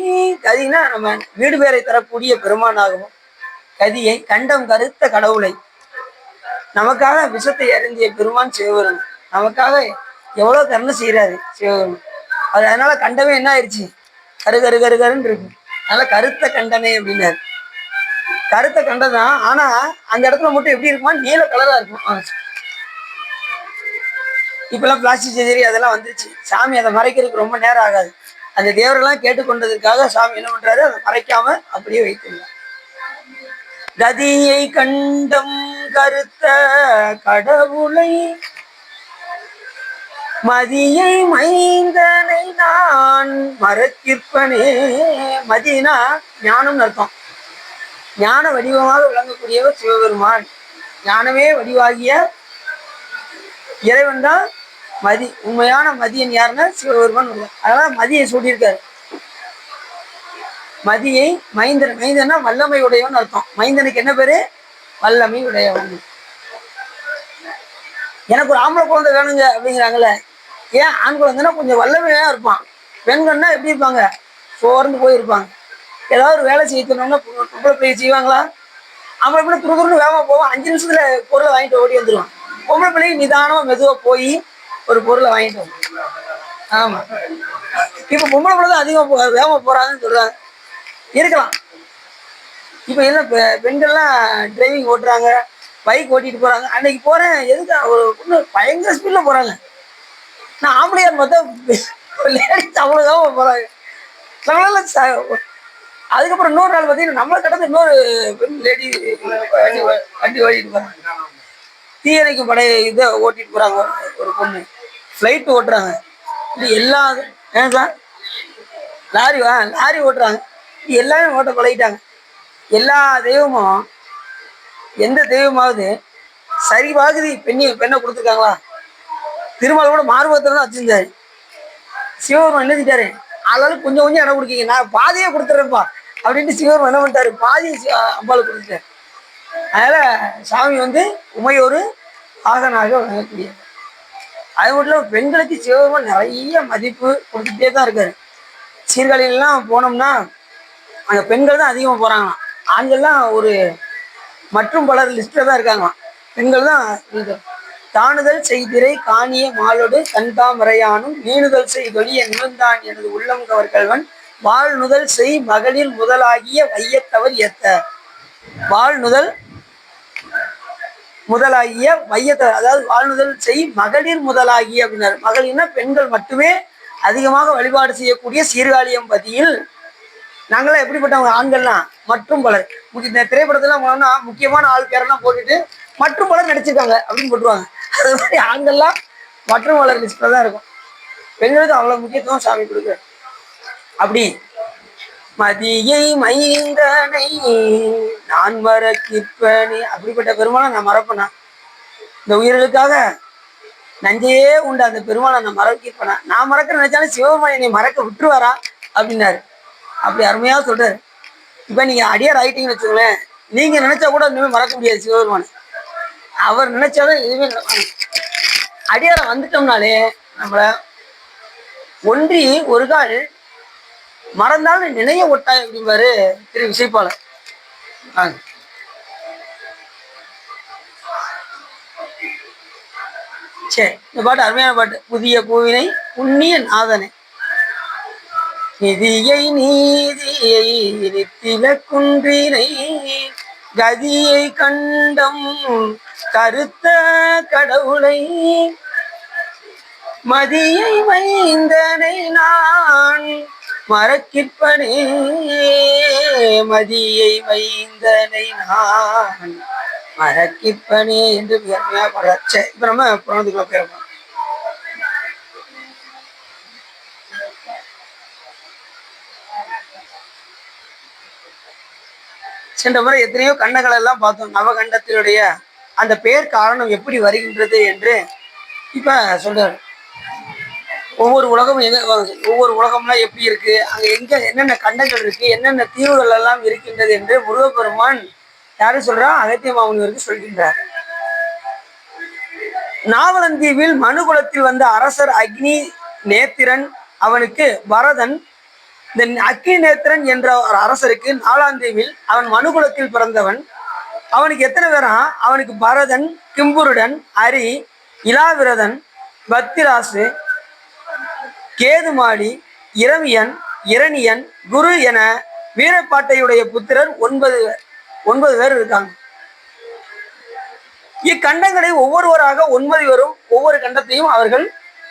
கதினா நம்ம வீடு பேரை தரக்கூடிய பெருமானாகவும், கதியை கண்டம் கருத்த கடவுளை. நமக்காக விஷத்தை அறிந்திய பெருமான் சிவபெருமான். நமக்காக எவ்வளவு கருணை செய்யறாரு சிவபெருமான். அது அதனால கண்டமே என்ன ஆயிடுச்சு, கரு கரு கரு கருன்னு இருக்கு. அதனால கருத்த கண்டனை அப்படின்னாரு. கருத்த கண்டம் தான், ஆனா அந்த இடத்துல மட்டும் எப்படி இருக்குமா, நீல கலரா இருக்கும். இப்பெல்லாம் பிளாஸ்டிக் சர்ஜரி அதெல்லாம் வந்துருச்சு. சாமி அதை மறைக்கிறதுக்கு ரொம்ப நேரம் ஆகாது. அந்த தேவரெல்லாம் கேட்டுக்கொண்டதுக்காக சாமி என்ன பண்றாரு, அதை மறைக்காம அப்படியே வைத்துள்ளார். கதியை கண்டம் கருத்த கடவுளை மதியை மைந்தனை நான் மறக்கிற்பனே. மதினா ஞானம்னு அர்த்தம். ஞான வடிவமாக விளங்கக்கூடியவர் சிவபெருமான். ஞானமே வடிவாகிய இறைவன் தான் மதி. உண்மையான மதியன் யாருன்னா சிவபெருமான். அதனால மதியை சொல்லியிருக்காரு. மதியை மைந்தன். மைந்தன்னா வல்லமை உடையவன் அர்த்தம். மைந்தனுக்கு என்ன பேரு, வல்லமை உடையவன். எனக்கு ஒரு ஆம்பளை குழந்தை வேணுங்க அப்படிங்கிறாங்கல்ல. ஏன், ஆண் குழந்தைன்னா கொஞ்சம் வல்லமையா இருப்பான். பெண்கள்னா எப்படி இருப்பாங்க, சோர்ந்து போயிருப்பாங்க. ஏதாவது ஒரு வேலை செய்யணும்னா பொம்பளை பிள்ளை செய்வாங்களா? ஆம்பளை பிள்ளை துருதுருன்னு வேகமா போவோம், 5 நிமிஷத்துல பொருளை வாங்கிட்டு ஓடி வந்துடுவான். பொம்பளை பிள்ளைக்கு நிதானமா மெதுவா போய் ஒரு பொருளை வாங்கிட்டு வந்து. ஆமா, இப்ப பொம்பளை பிள்ளை தான் அதிகம் வேகமா போறாங்கன்னு சொல்றாங்க. இருக்கலாம். இப்ப என்ன பெண்கள்லாம் டிரைவிங் ஓட்டுறாங்க, பைக் ஓட்டிட்டு போறாங்க. அன்னைக்கு போறேன், எதுக்கு ஒரு பொண்ணு பயங்கர ஸ்பீட்ல போறாங்க. நான் ஆம்பளையார் மொத்தம் லேடிஸ் அவ்வளவுதான் போறாங்க. அதுக்கப்புறம் இன்னொரு நாள் பார்த்தீங்கன்னா நம்மளை கடந்து இன்னொரு பெண் லேடி வண்டி ஓட்டிட்டு போறாங்க. தீயணைக்கும் படை இதை ஓட்டிட்டு போறாங்க. ஒரு பொண்ணு ஃப்ளைட் ஓட்டுறாங்க. இது எல்லா ஏன் சார் லாரி ஓட்டுறாங்க. இது எல்லாமே ஓட்ட பழகிட்டாங்க. எல்லா தெய்வமும், எந்த தெய்வமாவது சரிபாகுதி பெண்ணை கொடுத்துருக்காங்களா? திருமால் கூட மார்பகத்துல தான் வச்சிருந்தாரு. சிவபெருமான் என்ன செஞ்சாரு, ஆளாலும் கொஞ்சம் கொஞ்சம் இடம் கொடுக்கீங்க, நான் பாதியே கொடுத்துட்றேன்ப்பா அப்படின்ட்டு சிவபெருமான் என்ன பண்ணிட்டாரு, பாதி அம்பாளுக்கு கொடுத்துட்டாரு. அதனால சாமி உமையொரு ஆகனாக வழங்கக்கூடிய. அது மட்டும் இல்லாமல் பெண்களுக்கு சிவபெருமான் நிறைய மதிப்பு கொடுத்துட்டே தான் இருக்காரு. சீர்காழியிலாம் போனோம்னா அங்கே பெண்கள் தான் அதிகமாக போகிறாங்களாம். ஆண்கள்லாம் ஒரு மற்றும் பலர் லிஸ்ட்டில் தான் இருக்காங்களாம். பெண்கள் தான் தானுதல் செய்திரை காணிய மாலோடு கண்தாமரையானும் நீணுதல் செய்தொழிய நிமிர்ந்தான் எனது உள்ளம் கவர்கள்வன் வாழ்நுதல் செய் மகளிர் முதலாகிய வையத்தவர் ஏத்த. வாழ்நுதல் முதலாகிய வையத்தவர், அதாவது வாழ்நுதல் செய் மகளிர் முதலாகிய அப்படின்னாரு. மகளிர்னா பெண்கள் மட்டுமே அதிகமாக வழிபாடு செய்யக்கூடிய சீர்காழியம்பதியில் நாங்களாம் எப்படிப்பட்டவங்க, ஆண்கள்லாம் மற்றும் பலர். இந்த திரைப்படத்தெல்லாம் போனோம்னா முக்கியமான ஆள் பேரெல்லாம் போட்டுட்டு மற்றும் பலர் நடிச்சிருக்காங்க அப்படின்னு போட்டுருவாங்க. அது மாதிரி ஆண்கள்லாம் மற்றும் பலர் லிஸ்ட்ல தான் இருக்கும். பெண்களுக்கு அவ்வளவு முக்கியத்துவம் சாமி கொடுக்குற. அப்படி மதியை மைந்தனை நான் மறக்கிற்பனே. அப்படிப்பட்ட பெருமாளை நான் மறப்பேனா? இந்த உயிர்களுக்காக நஞ்சையே உண்டு அந்த பெருமாளை நான் மறக்கிப்பேனா? நான் மறக்க நினைச்சாலும் சிவபெருமான் என்னை மறக்க விட்டுருவாரா அப்படின்னாரு. அப்படி அருமையா சொல்றாரு. இப்ப நீங்க அடியார் ஆயிட்டீங்கன்னு வச்சுக்கோங்களேன், நீங்க நினைச்சா கூட இனிமேல் மறக்க முடியாது சிவபெருமான். அவர் நினைச்சாலும் எதுவுமே அடியார வந்துட்டோம்னாலே நம்மள ஒன்றி ஒரு கால் மறந்தாலும் நினைய ஒட்டாய் அப்படிம்பாரு திரு விசைப்பாளர். சரி, இந்த பாட்டு அருமையான பாட்டு. புதிய பூவினை புண்ணிய நாதனை நிதியை நீதியை நித்தில குன்றினை கதியை கண்டம் கருத்த கடவுளை மதியை மைந்தனை நான் மறக்கிற்பனே. மதியை மைந்தனை நான் மறக்கிற்பனே என்று மிகமையா பரச்ச. இப்ப நம்ம புராணத்துக்குள்ள போயிருக்கோம். சென்ற முறை எத்தனையோ கண்டங்கள் எல்லாம் பார்த்தோம். நவகண்டத்தினுடைய அந்த பெயர் காரணம் எப்படி வருகின்றது என்று இப்ப சொல்றாரு ஒவ்வொரு உலகமும் ஒவ்வொரு உலகம்லாம் எப்படி இருக்கு, அங்க எங்க என்னென்ன கண்டங்கள் இருக்கு, என்னென்ன தீவுகள் எல்லாம் இருக்கின்றது என்று முருகப்பெருமான் யாரு சொல்றா, அகத்திய மாமுனிவருக்கு சொல்கின்றார். நாவலந்தீவில் மனுகுலத்தில் வந்த அரசர் அக்னி நேத்திரன், அவனுக்கு பரதன். இந்த அக்னி நேத்திரன் என்ற ஒரு அரசருக்கு நாலாந்தீவில் அவன் மனுகுலத்தில் பிறந்தவன். அவனுக்கு எத்தனை பேரா, அவனுக்கு பரதன், கிம்புருடன், அரி, இலாவிரதன், பத்திராசு, கேதுமாடி, இரவியன், இரணியன், குரு என வீரப்பாட்டையுடைய புத்திரர் 9 பேர் இருக்காங்க. இக்கண்டங்களை ஒவ்வொருவராக 9 பேரும் ஒவ்வொரு கண்டத்தையும்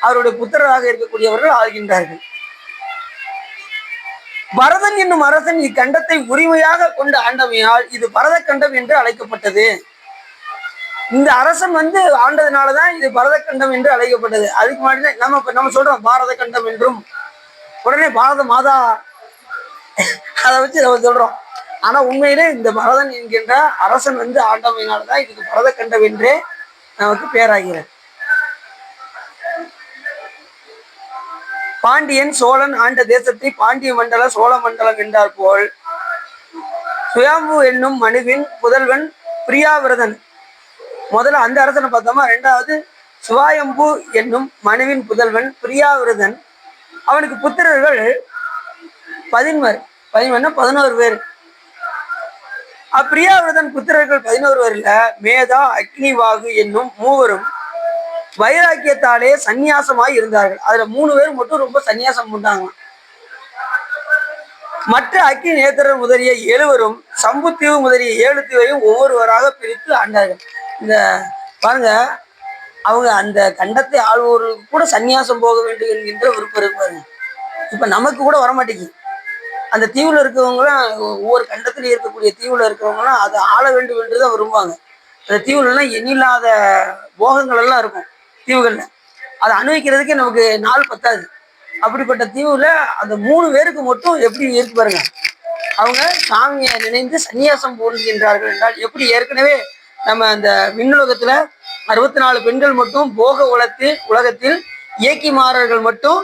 அவருடைய புத்திரராக இருக்கக்கூடியவர்கள் ஆள்கின்றார்கள். பரதன் என்னும் அரசன் இக்கண்டத்தை உரிமையாக கொண்டு ஆண்டமையால் இது பரத கண்டம் என்று அழைக்கப்பட்டது. இந்த அரசன் ஆண்டதுனாலதான் இது பரத கண்டம் என்று அழைக்கப்பட்டது. அதுக்கு முன்னாடி நம்ம சொல்றோம் பாரத கண்டம் என்றும், உடனே பாரத மாதா அதை வச்சு நம்ம சொல்றோம். ஆனா உண்மையிலே இந்த பரதன் என்கின்ற அரசன் ஆண்டமையினால்தான் இதுக்கு பரத கண்டம் என்றே நமக்கு பேராகிறது. பாண்டியன் சோழன் ஆண்ட தேசத்தை பாண்டிய மண்டல சோழ மண்டலம் என்றார் போல் சுயாம்பு என்னும் மனுவின் புதல்வன் பிரியாவிரதன். முதல்ல அந்த அரசனை பார்த்தோமா. ரெண்டாவது சுவாயம்பு என்னும் மனுவின் புதல்வன் பிரியாவிரதன். அவனுக்கு புத்திரர்கள் 11 பேர். அப்பிரியாவிரதன் புத்திரர்கள் 11 பேர்ல மேதா, அக்னிவாகு என்னும் மூவரும் வைராக்கியத்தாலே சந்நியாசமாய் இருந்தார்கள். அதுல 3 பேர் மட்டும் ரொம்ப சந்நியாசம் பண்ணாங்க. மற்ற அக்னி நேத்திரர் முதலிய 7 பேரும் சம்புத்தீவு முதலிய 7 தீவையும் ஒவ்வொருவராக பிரித்து ஆண்டார்கள். இந்த பாருங்க, அவங்க அந்த கண்டத்தை ஆள்வோருக்கு கூட சந்நியாசம் போக வேண்டும் என்கின்ற விருப்பம் இருப்பாருங்க. இப்ப நமக்கு கூட வரமாட்டேங்குது. அந்த தீவுல இருக்கிறவங்களாம், ஒவ்வொரு கண்டத்துல இருக்கக்கூடிய தீவுல இருக்கிறவங்களாம் அதை ஆள வேண்டும் என்றுதான் விரும்புவாங்க. அந்த தீவுலாம் எண்ணில்லாத போகங்கள் எல்லாம் இருக்கும் தீவுகள்ல. அதை அனுபவிக்கிறதுக்கே நமக்கு நாள் பத்தாது. அப்படிப்பட்ட தீவுல அந்த 3 பேருக்கு மட்டும் எப்படி இருக்கு பாருங்க. அவங்க சாமியை நினைந்து சன்னியாசம் போடுகின்றார்கள் என்றால் எப்படி. ஏற்கனவே நம்ம அந்த விண்ணுலகத்துல 64 பெண்கள் மட்டும் போக உலகத்தில் இயக்கிமாறர்கள் மட்டும்,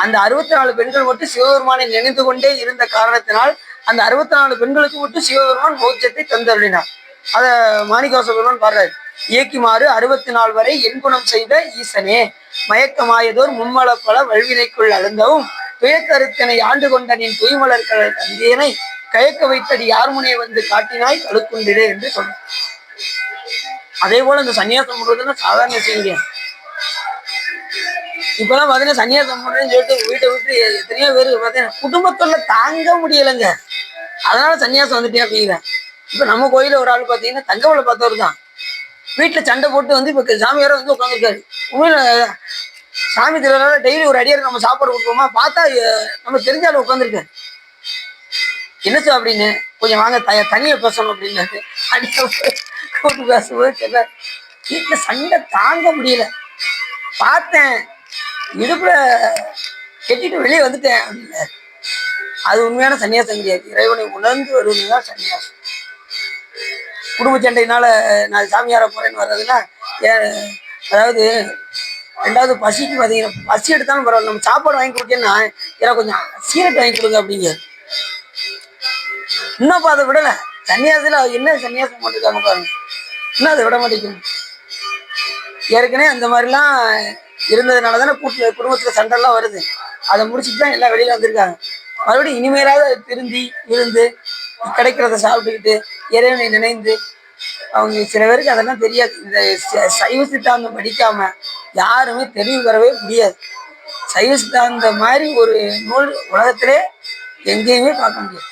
அந்த 64 பெண்கள் மட்டும் சிவபெருமானை நினைந்து கொண்டே இருந்த காரணத்தினால் அந்த 64 பெண்களுக்கு மட்டும் சிவபெருமான் மோட்சத்தை தந்தருளினார். அத மாணிக்கவாச பெருமான் பாடுறாரு. இயக்கிமாறு 64 வரை எண்குணம் செய்த ஈசனே, மயக்கமாயதோர் மும்மலப்பல வல்வினைக்குள் அழுந்தவும் துயக்கருத்தனை ஆண்டு கொண்ட நின் தூய்மலர்கள் தந்தியனை கயக்க வைத்தடி யார்முனே காட்டினாய் கழுக்குண்டிடே என்று சொன்னார். அதே போல இந்த சன்னியாசம் பண்றதுன்னா சாதாரண விஷயம் கிடையாது. இப்பெல்லாம் பாத்தீங்கன்னா சன்னியாசம் பண்றேன்னு சொல்லிட்டு வீட்டை விட்டு எத்தனையோ பேர் பாத்தீங்கன்னா குடும்பத்துல தாங்க முடியலைங்க, அதனால சன்னியாசம் வந்துட்டே அப்படிங்கிறேன். இப்ப நம்ம கோயில ஒரு ஆள் பாத்தீங்கன்னா தங்கவளை பார்த்தவர் தான் வீட்டுல சண்டை போட்டு இப்ப சாமியார உட்காந்துருக்காரு. உண்மையில சாமி திருவிழா டெய்லி ஒரு அடியாருக்கு நம்ம சாப்பாடு கொடுப்போமா, பார்த்தா நம்ம தெரிஞ்சாலும் உட்காந்துருக்காரு. என்ன சார் அப்படின்னு, கொஞ்சம் வாங்க தனியா பேசணும் அப்படின்னு அடியா கூட்டு பேசும்போது சொல்றாரு, வீட்டுல சண்டை தாங்க முடியல, பார்த்தேன் இடுப்புல கெட்டிட்டு வெளியே வந்துட்டேன் அப்படின்னு. அது உண்மையான சன்னியாசம் கிடையாது. இறைவனை உணர்ந்து வருவதுதான் சன்னியாசம். குடும்ப சண்டையினால நான் சாமியார போறேன்னு வர்றதுன்னா, அதாவது ரெண்டாவது பசிக்கு பார்த்தீங்கன்னா, பசி எடுத்தாலும் பரவாயில்ல, நம்ம சாப்பாடு வாங்கி கொடுத்தேன்னா எனக்கு கொஞ்சம் சீரட் வாங்கி கொடுங்க அப்படிங்க. இன்னும் அதை விடல. சன்னியாசத்துல என்ன சன்னியாசம் போட்டுருக்காங்க பாருங்க, இன்னும் அதை விட மாட்டேங்குது. ஏற்கனவே அந்த மாதிரிலாம் இருந்ததுனால தானே குடும்பத்துல சண்டைலாம் வருது. அதை முடிச்சுட்டு தான் எல்லாம் வெளியில வந்திருக்காங்க. மறுபடியும் இனிமேலாவது திருந்தி இருந்து கிடைக்கிறத சாப்பிட்டுக்கிட்டு இறைவனை நினைந்து, அவங்க சில பேருக்கு அதெல்லாம் தெரியாது. இந்த சைவ சித்தாந்தம் படிக்காம யாருமே தெளிவு பெறவே முடியாது. சைவ சித்தாந்த மாதிரி ஒரு நூல் உலகத்திலே எங்கேயுமே பார்க்க முடியாது.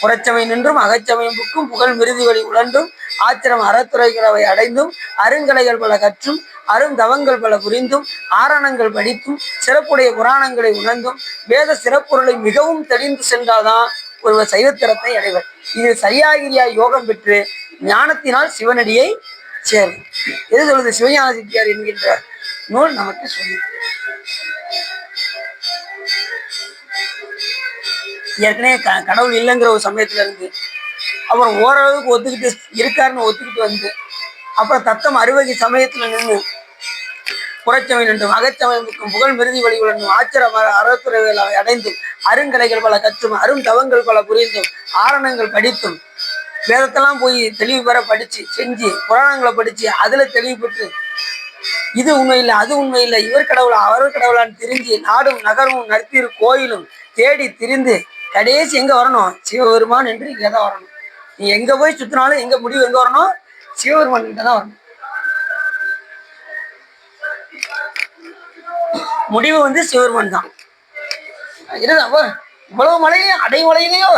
புறச்சமை நின்றும் அகச்சமயம் புக்கும் புகழ் மிருதி வழி உழன்றும் ஆத்திரம் அறத்துறைகளவை அடைந்தும் அருங்கலைகள் பல கற்றும் அருந்தவங்கள் பல புரிந்தும் ஆரணங்கள் படித்தும் சிறப்புடைய புராணங்களை உணர்ந்தும் வேத சிறப்புகளை மிகவும் தெளிந்து சென்றால்தான் ஒருவர் சைவத்திறத்தை அடைவர். இது சரியாகிரியா யோகம் பெற்று ஞானத்தினால் சிவனடியை சேரும். எது சொல்லுது? சிவஞான சித்தியார் என்கின்ற நூல் நமக்கு சொல்லு. ஏற்கனவே கடவுள் இல்லைங்கிற ஒரு சமயத்துல இருந்து அப்புறம் ஓரளவுக்கு ஒத்துக்கிட்டு இருக்காருன்னு ஒத்துக்கிட்டு வந்து அப்புறம் தத்தம் அறுவகை சமயத்துல நின்று புறச்சமயம் என்றும் அகச்சமயமுக்கும் புகழ் மிருதி வழிகள் என்றும் ஆச்சரமாக அறத்துறைகளை அடைந்தும் அருங்கலைகள் பல கற்றும் அரும் தவங்கள் பல புரிந்தும் ஆரணங்கள் படித்தும் வேதத்தெல்லாம் போய் தெளிவு பெற படிச்சு செஞ்சு புராணங்களை படிச்சு அதுல தெளிவு பெற்று இது உண்மை இல்லை அது உண்மை இல்லை இவர் கடவுளா அவர் கடவுளான்னு திரிஞ்சு நாடும் நகரமும் நடத்திரு கோயிலும் தேடி திரிந்து கடைசி எங்க வரணும் சிவபெருமான் என்று இங்கதான் வரணும். நீ எங்க போய் சுத்தினாலும் எங்க முடிவு எங்க வரணும் சிவபெருமான் கிட்ட தான் வரணும். முடிவு வந்து சிவபெருமான் தான். இவ்வளவு மலையிலையும் அடைமலையிலையும்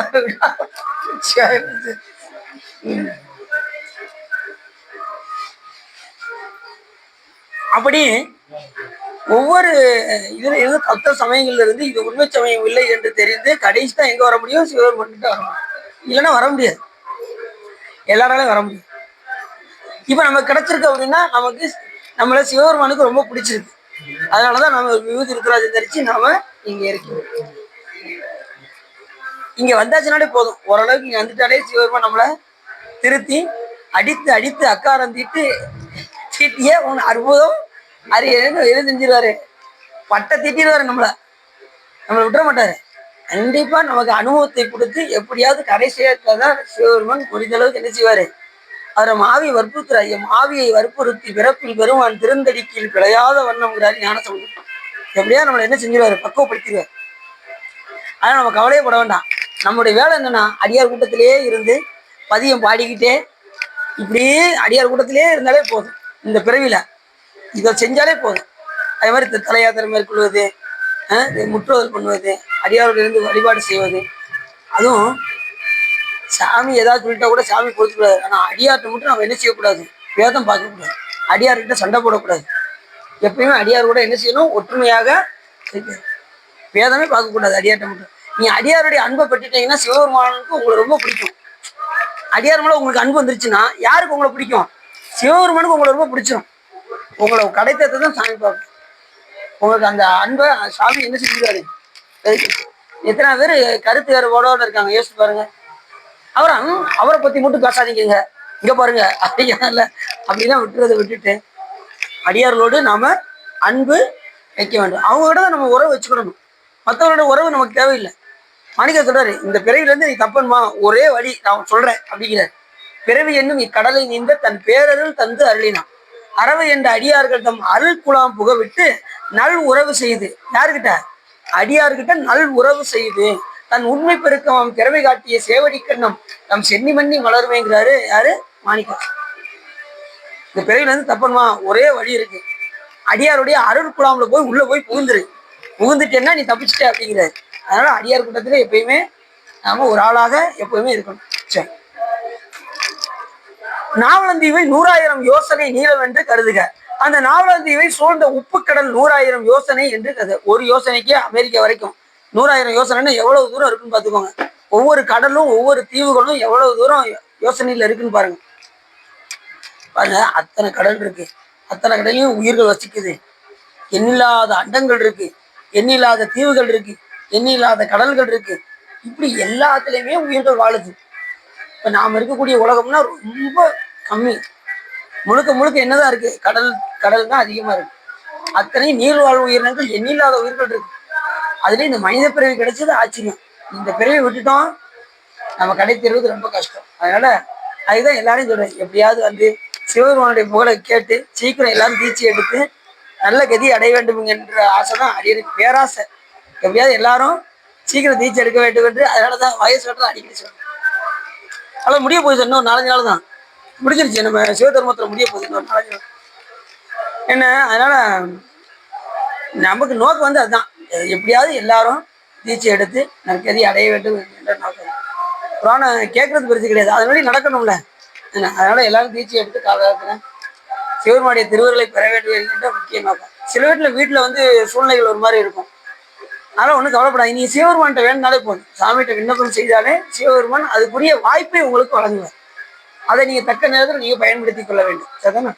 அப்படி ஒவ்வொரு இதுல இருந்து பக்த சமயங்கள்ல இருந்து இது உண்மை சமயம் இல்லை என்று தெரிந்து கடைசி தான் எங்க வர முடியும் சிவபெருமான் கிட்ட வர முடியும். இல்லைன்னா வர முடியாது, எல்லாராலையும் வர முடியும். இப்ப நமக்கு கிடைச்சிருக்கு அப்படின்னா நமக்கு நம்மள சிவபெருமானுக்கு ரொம்ப பிடிச்சிருக்கு. அதனாலதான் நம்ம விபூதி ருத்ராட்சம் தரிச்சு நாம இங்க இருக்கோம். இங்க வந்தாச்சுனாலே போதும், ஓரளவுக்கு இங்க வந்துட்டாலே சிவபெருமான் நம்மள திருத்தி அடித்து அடித்து அக்காரம் தீட்டியே உன் அற்புதம் எது செஞ்சிருவாரு, பட்டை தீட்டிடுவாரு. நம்மளை விட்டுற மாட்டாரு. கண்டிப்பா நமக்கு அனுபவத்தை கொடுத்து எப்படியாவது கரை சேர்க்கதான் சிவபெருமான் முடிந்த அளவுக்கு என்ன செய்வாரு, அவரை மாவி வற்புறுத்துறாரு. மாவியை வற்புறுத்தி பிறப்பில் பெருமான் திருந்தடிக்கில் பிழையாத வண்ணம்ங்கிறாரு ஞானசம்பந்தர். எப்படியா நம்மளை என்ன செஞ்சிருவாரு, பக்குவப்படுத்திடுவார். ஆனா நம்ம கவலையப்பட வேண்டாம். நம்முடைய வேலை என்னன்னா அடியார் கூட்டத்திலேயே இருந்து பதியம் பாடிக்கிட்டே இப்படியே அடியார் கூட்டத்திலேயே இருந்தாலே போதும். இந்த பிறவில இதை செஞ்சாலே போதும். அதே மாதிரி தலையாத்திரை மேற்கொள்வது, முற்றுவதல் பண்ணுவது, அடியாரோடு இருந்து வழிபாடு செய்வது. அதுவும் சாமி ஏதாவது சொல்லிட்டா கூட சாமி கொடுத்துக்கூடாது. ஆனா அடியார்கிட்ட மட்டும் நம்ம என்ன செய்யக்கூடாது, வேதம் பார்க்கக்கூடாது, அடியார்கிட்ட சண்டை போடக்கூடாது. எப்பயுமே அடியார் கூட என்ன செய்யணும், ஒற்றுமையாக வேதமே பார்க்கக்கூடாது அடியார்கிட்ட மட்டும். நீ அடியாருடைய அன்பை பெற்றுட்டீங்கன்னா சிவபெருமானுக்கு உங்களை ரொம்ப பிடிக்கும். அடியார் மேல உங்களுக்கு அன்பு வந்துருச்சுன்னா யாருக்கு உங்களை பிடிக்கும், சிவபெருமானுக்கு உங்களை ரொம்ப பிடிச்சிடும். உங்களை கடைத்தத்தை தான் சாமி பார்க்கும். உங்களுக்கு அந்த அன்பை சாமி என்ன செஞ்சுருவாரு. எத்தனை பேர் கருத்து வேறுபாடோட இருக்காங்க, யோசிச்சு பாருங்க. அவரை பத்தி மட்டும் பேசாதீங்க, இங்க பாருங்க அப்படிங்கல அப்படிதான் விட்டுட்டு அடியார்களோடு நாம அன்பு வைக்க வேண்டும். அவங்ககிட்ட தான் நம்ம உறவு வச்சுக்கிடணும். மற்றவங்களோட உறவு நமக்கு தேவையில்லை. மாணிக்க சொல்றாரு, இந்த பிறவில இருந்து நீ தப்பன்மா, ஒரே வழி நான் சொல்றேன் அப்படிங்கிறார். பிறவி என்னும் இக்கடலை நீந்த தன் பேரருள் தந்து அருளினான். அறவை என்ற அடியார்கள் தம் அருள் குலாம் புகவிட்டு நல் உறவு செய்து, யாருக்கிட்ட, அடியார்கிட்ட நல் உறவு செய்து தன் உண்மை பெருக்கம் திறமை காட்டிய சேவடி கண்ணம் நம் சென்னி மண்ணி மலருவேங்கிறாரு யாரு, மாணிக்கம். இந்த பிறவில இருந்து தப்பன்மா ஒரே வழி இருக்கு, அடியாருடைய அருள் குலாம்ல போய் உள்ள போய் புகுந்துட்டேன்னா நீ தப்பிச்சிட்ட அப்படிங்கிறாரு. அதனால அடியார் கூட்டத்துல எப்பயுமே நாம ஒரு ஆளாக எப்பவுமே இருக்கணும். சரி, நாவலந்தீவை 100,000 யோசனை நீளம் என்று கருதுக. அந்த நாவலந்தீவை சூழ்ந்த உப்புக்கடல் 100,000 யோசனை என்று கருது. ஒரு யோசனைக்கு அமெரிக்கா வரைக்கும் 100,000 யோசனைன்னு எவ்வளவு தூரம் இருக்குன்னு பாத்துக்கோங்க. ஒவ்வொரு கடலும் ஒவ்வொரு தீவுகளும் எவ்வளவு தூரம் யோசனையில இருக்குன்னு பாருங்க. அத்தனை கடல் இருக்கு, அத்தனை கடலையும் உயிர்கள் வசிக்குது. எண்ணில்லாத அண்டங்கள் இருக்கு, எண்ணில்லாத தீவுகள் இருக்கு, எண்ணில்லாத கடல்கள் இருக்கு. இப்படி எல்லாத்துலயுமே உயிர்கள் வாழுது. இப்ப நாம இருக்கக்கூடிய உலகம்னா ரொம்ப கம்மி. முழுக்க என்னதான் இருக்கு, கடல் தான் அதிகமா இருக்கு. அத்தனை நீர்வாழ் உயிரினங்கள் எண்ணில்லாத உயிர்கள் இருக்கு. அதுல இந்த மனித பிறவி கிடைச்சது ஆச்சரியம். இந்த பிறவி விட்டுட்டோம், நம்ம கடை தருவது ரொம்ப கஷ்டம். அதனால அதுதான் எல்லாரும் சொல்றேன், எப்படியாவது வந்து சிவபெருமானுடைய புகழை கேட்டு சீக்கிரம் எல்லாரும் தீட்சி எடுத்து நல்ல கதி அடைய வேண்டும் என்ற ஆசைதான் அடியனுக்கு பேராசை. எப்படியாவது எல்லாரும் சீக்கிரம் தீட்சி எடுக்க வேண்டும் என்று. அதனாலதான் வயசு கட்டதான் அடிக்கடி சொல்றேன். அதெல்லாம் முடிய போகுது, இன்னும் 4-5 நாள் தான் முடிஞ்சிருச்சு. நம்ம சிவதர்மத்துல முடிய போகுது இன்னொரு 4 நாள் என்ன. அதனால நமக்கு நோக்கம் வந்து அதுதான், எப்படியாவது எல்லாரும் தீட்சி எடுத்து நற்கதி அடைய வேண்டும் என்ற நோக்கம். புராணம் கேட்கறது பெருசு கிடையாது, அது மாதிரி நடக்கணும்ல. அதனால எல்லாரும் தீட்சி எடுத்து காலத்துல சிவருமானுடைய திருவருளை பெற வேண்டும் என்கின்ற முக்கிய நோக்கம். சில வீட்டுல வந்து சூழ்நிலைகள் ஒரு மாதிரி இருக்கும். அதனால ஒன்றும் கவலைப்படாது. நீ சிவபெருமான்கிட்ட வேணுனாலே போதும், சாமிகிட்ட விண்ணப்பம் செய்தாலே சிவபெருமான் அதுக்குரிய வாய்ப்பை உங்களுக்கு வழங்குவார். அதை நீங்க தக்க நேரத்தில் நீங்க பயன்படுத்தி கொள்ள வேண்டும். சரிதானே?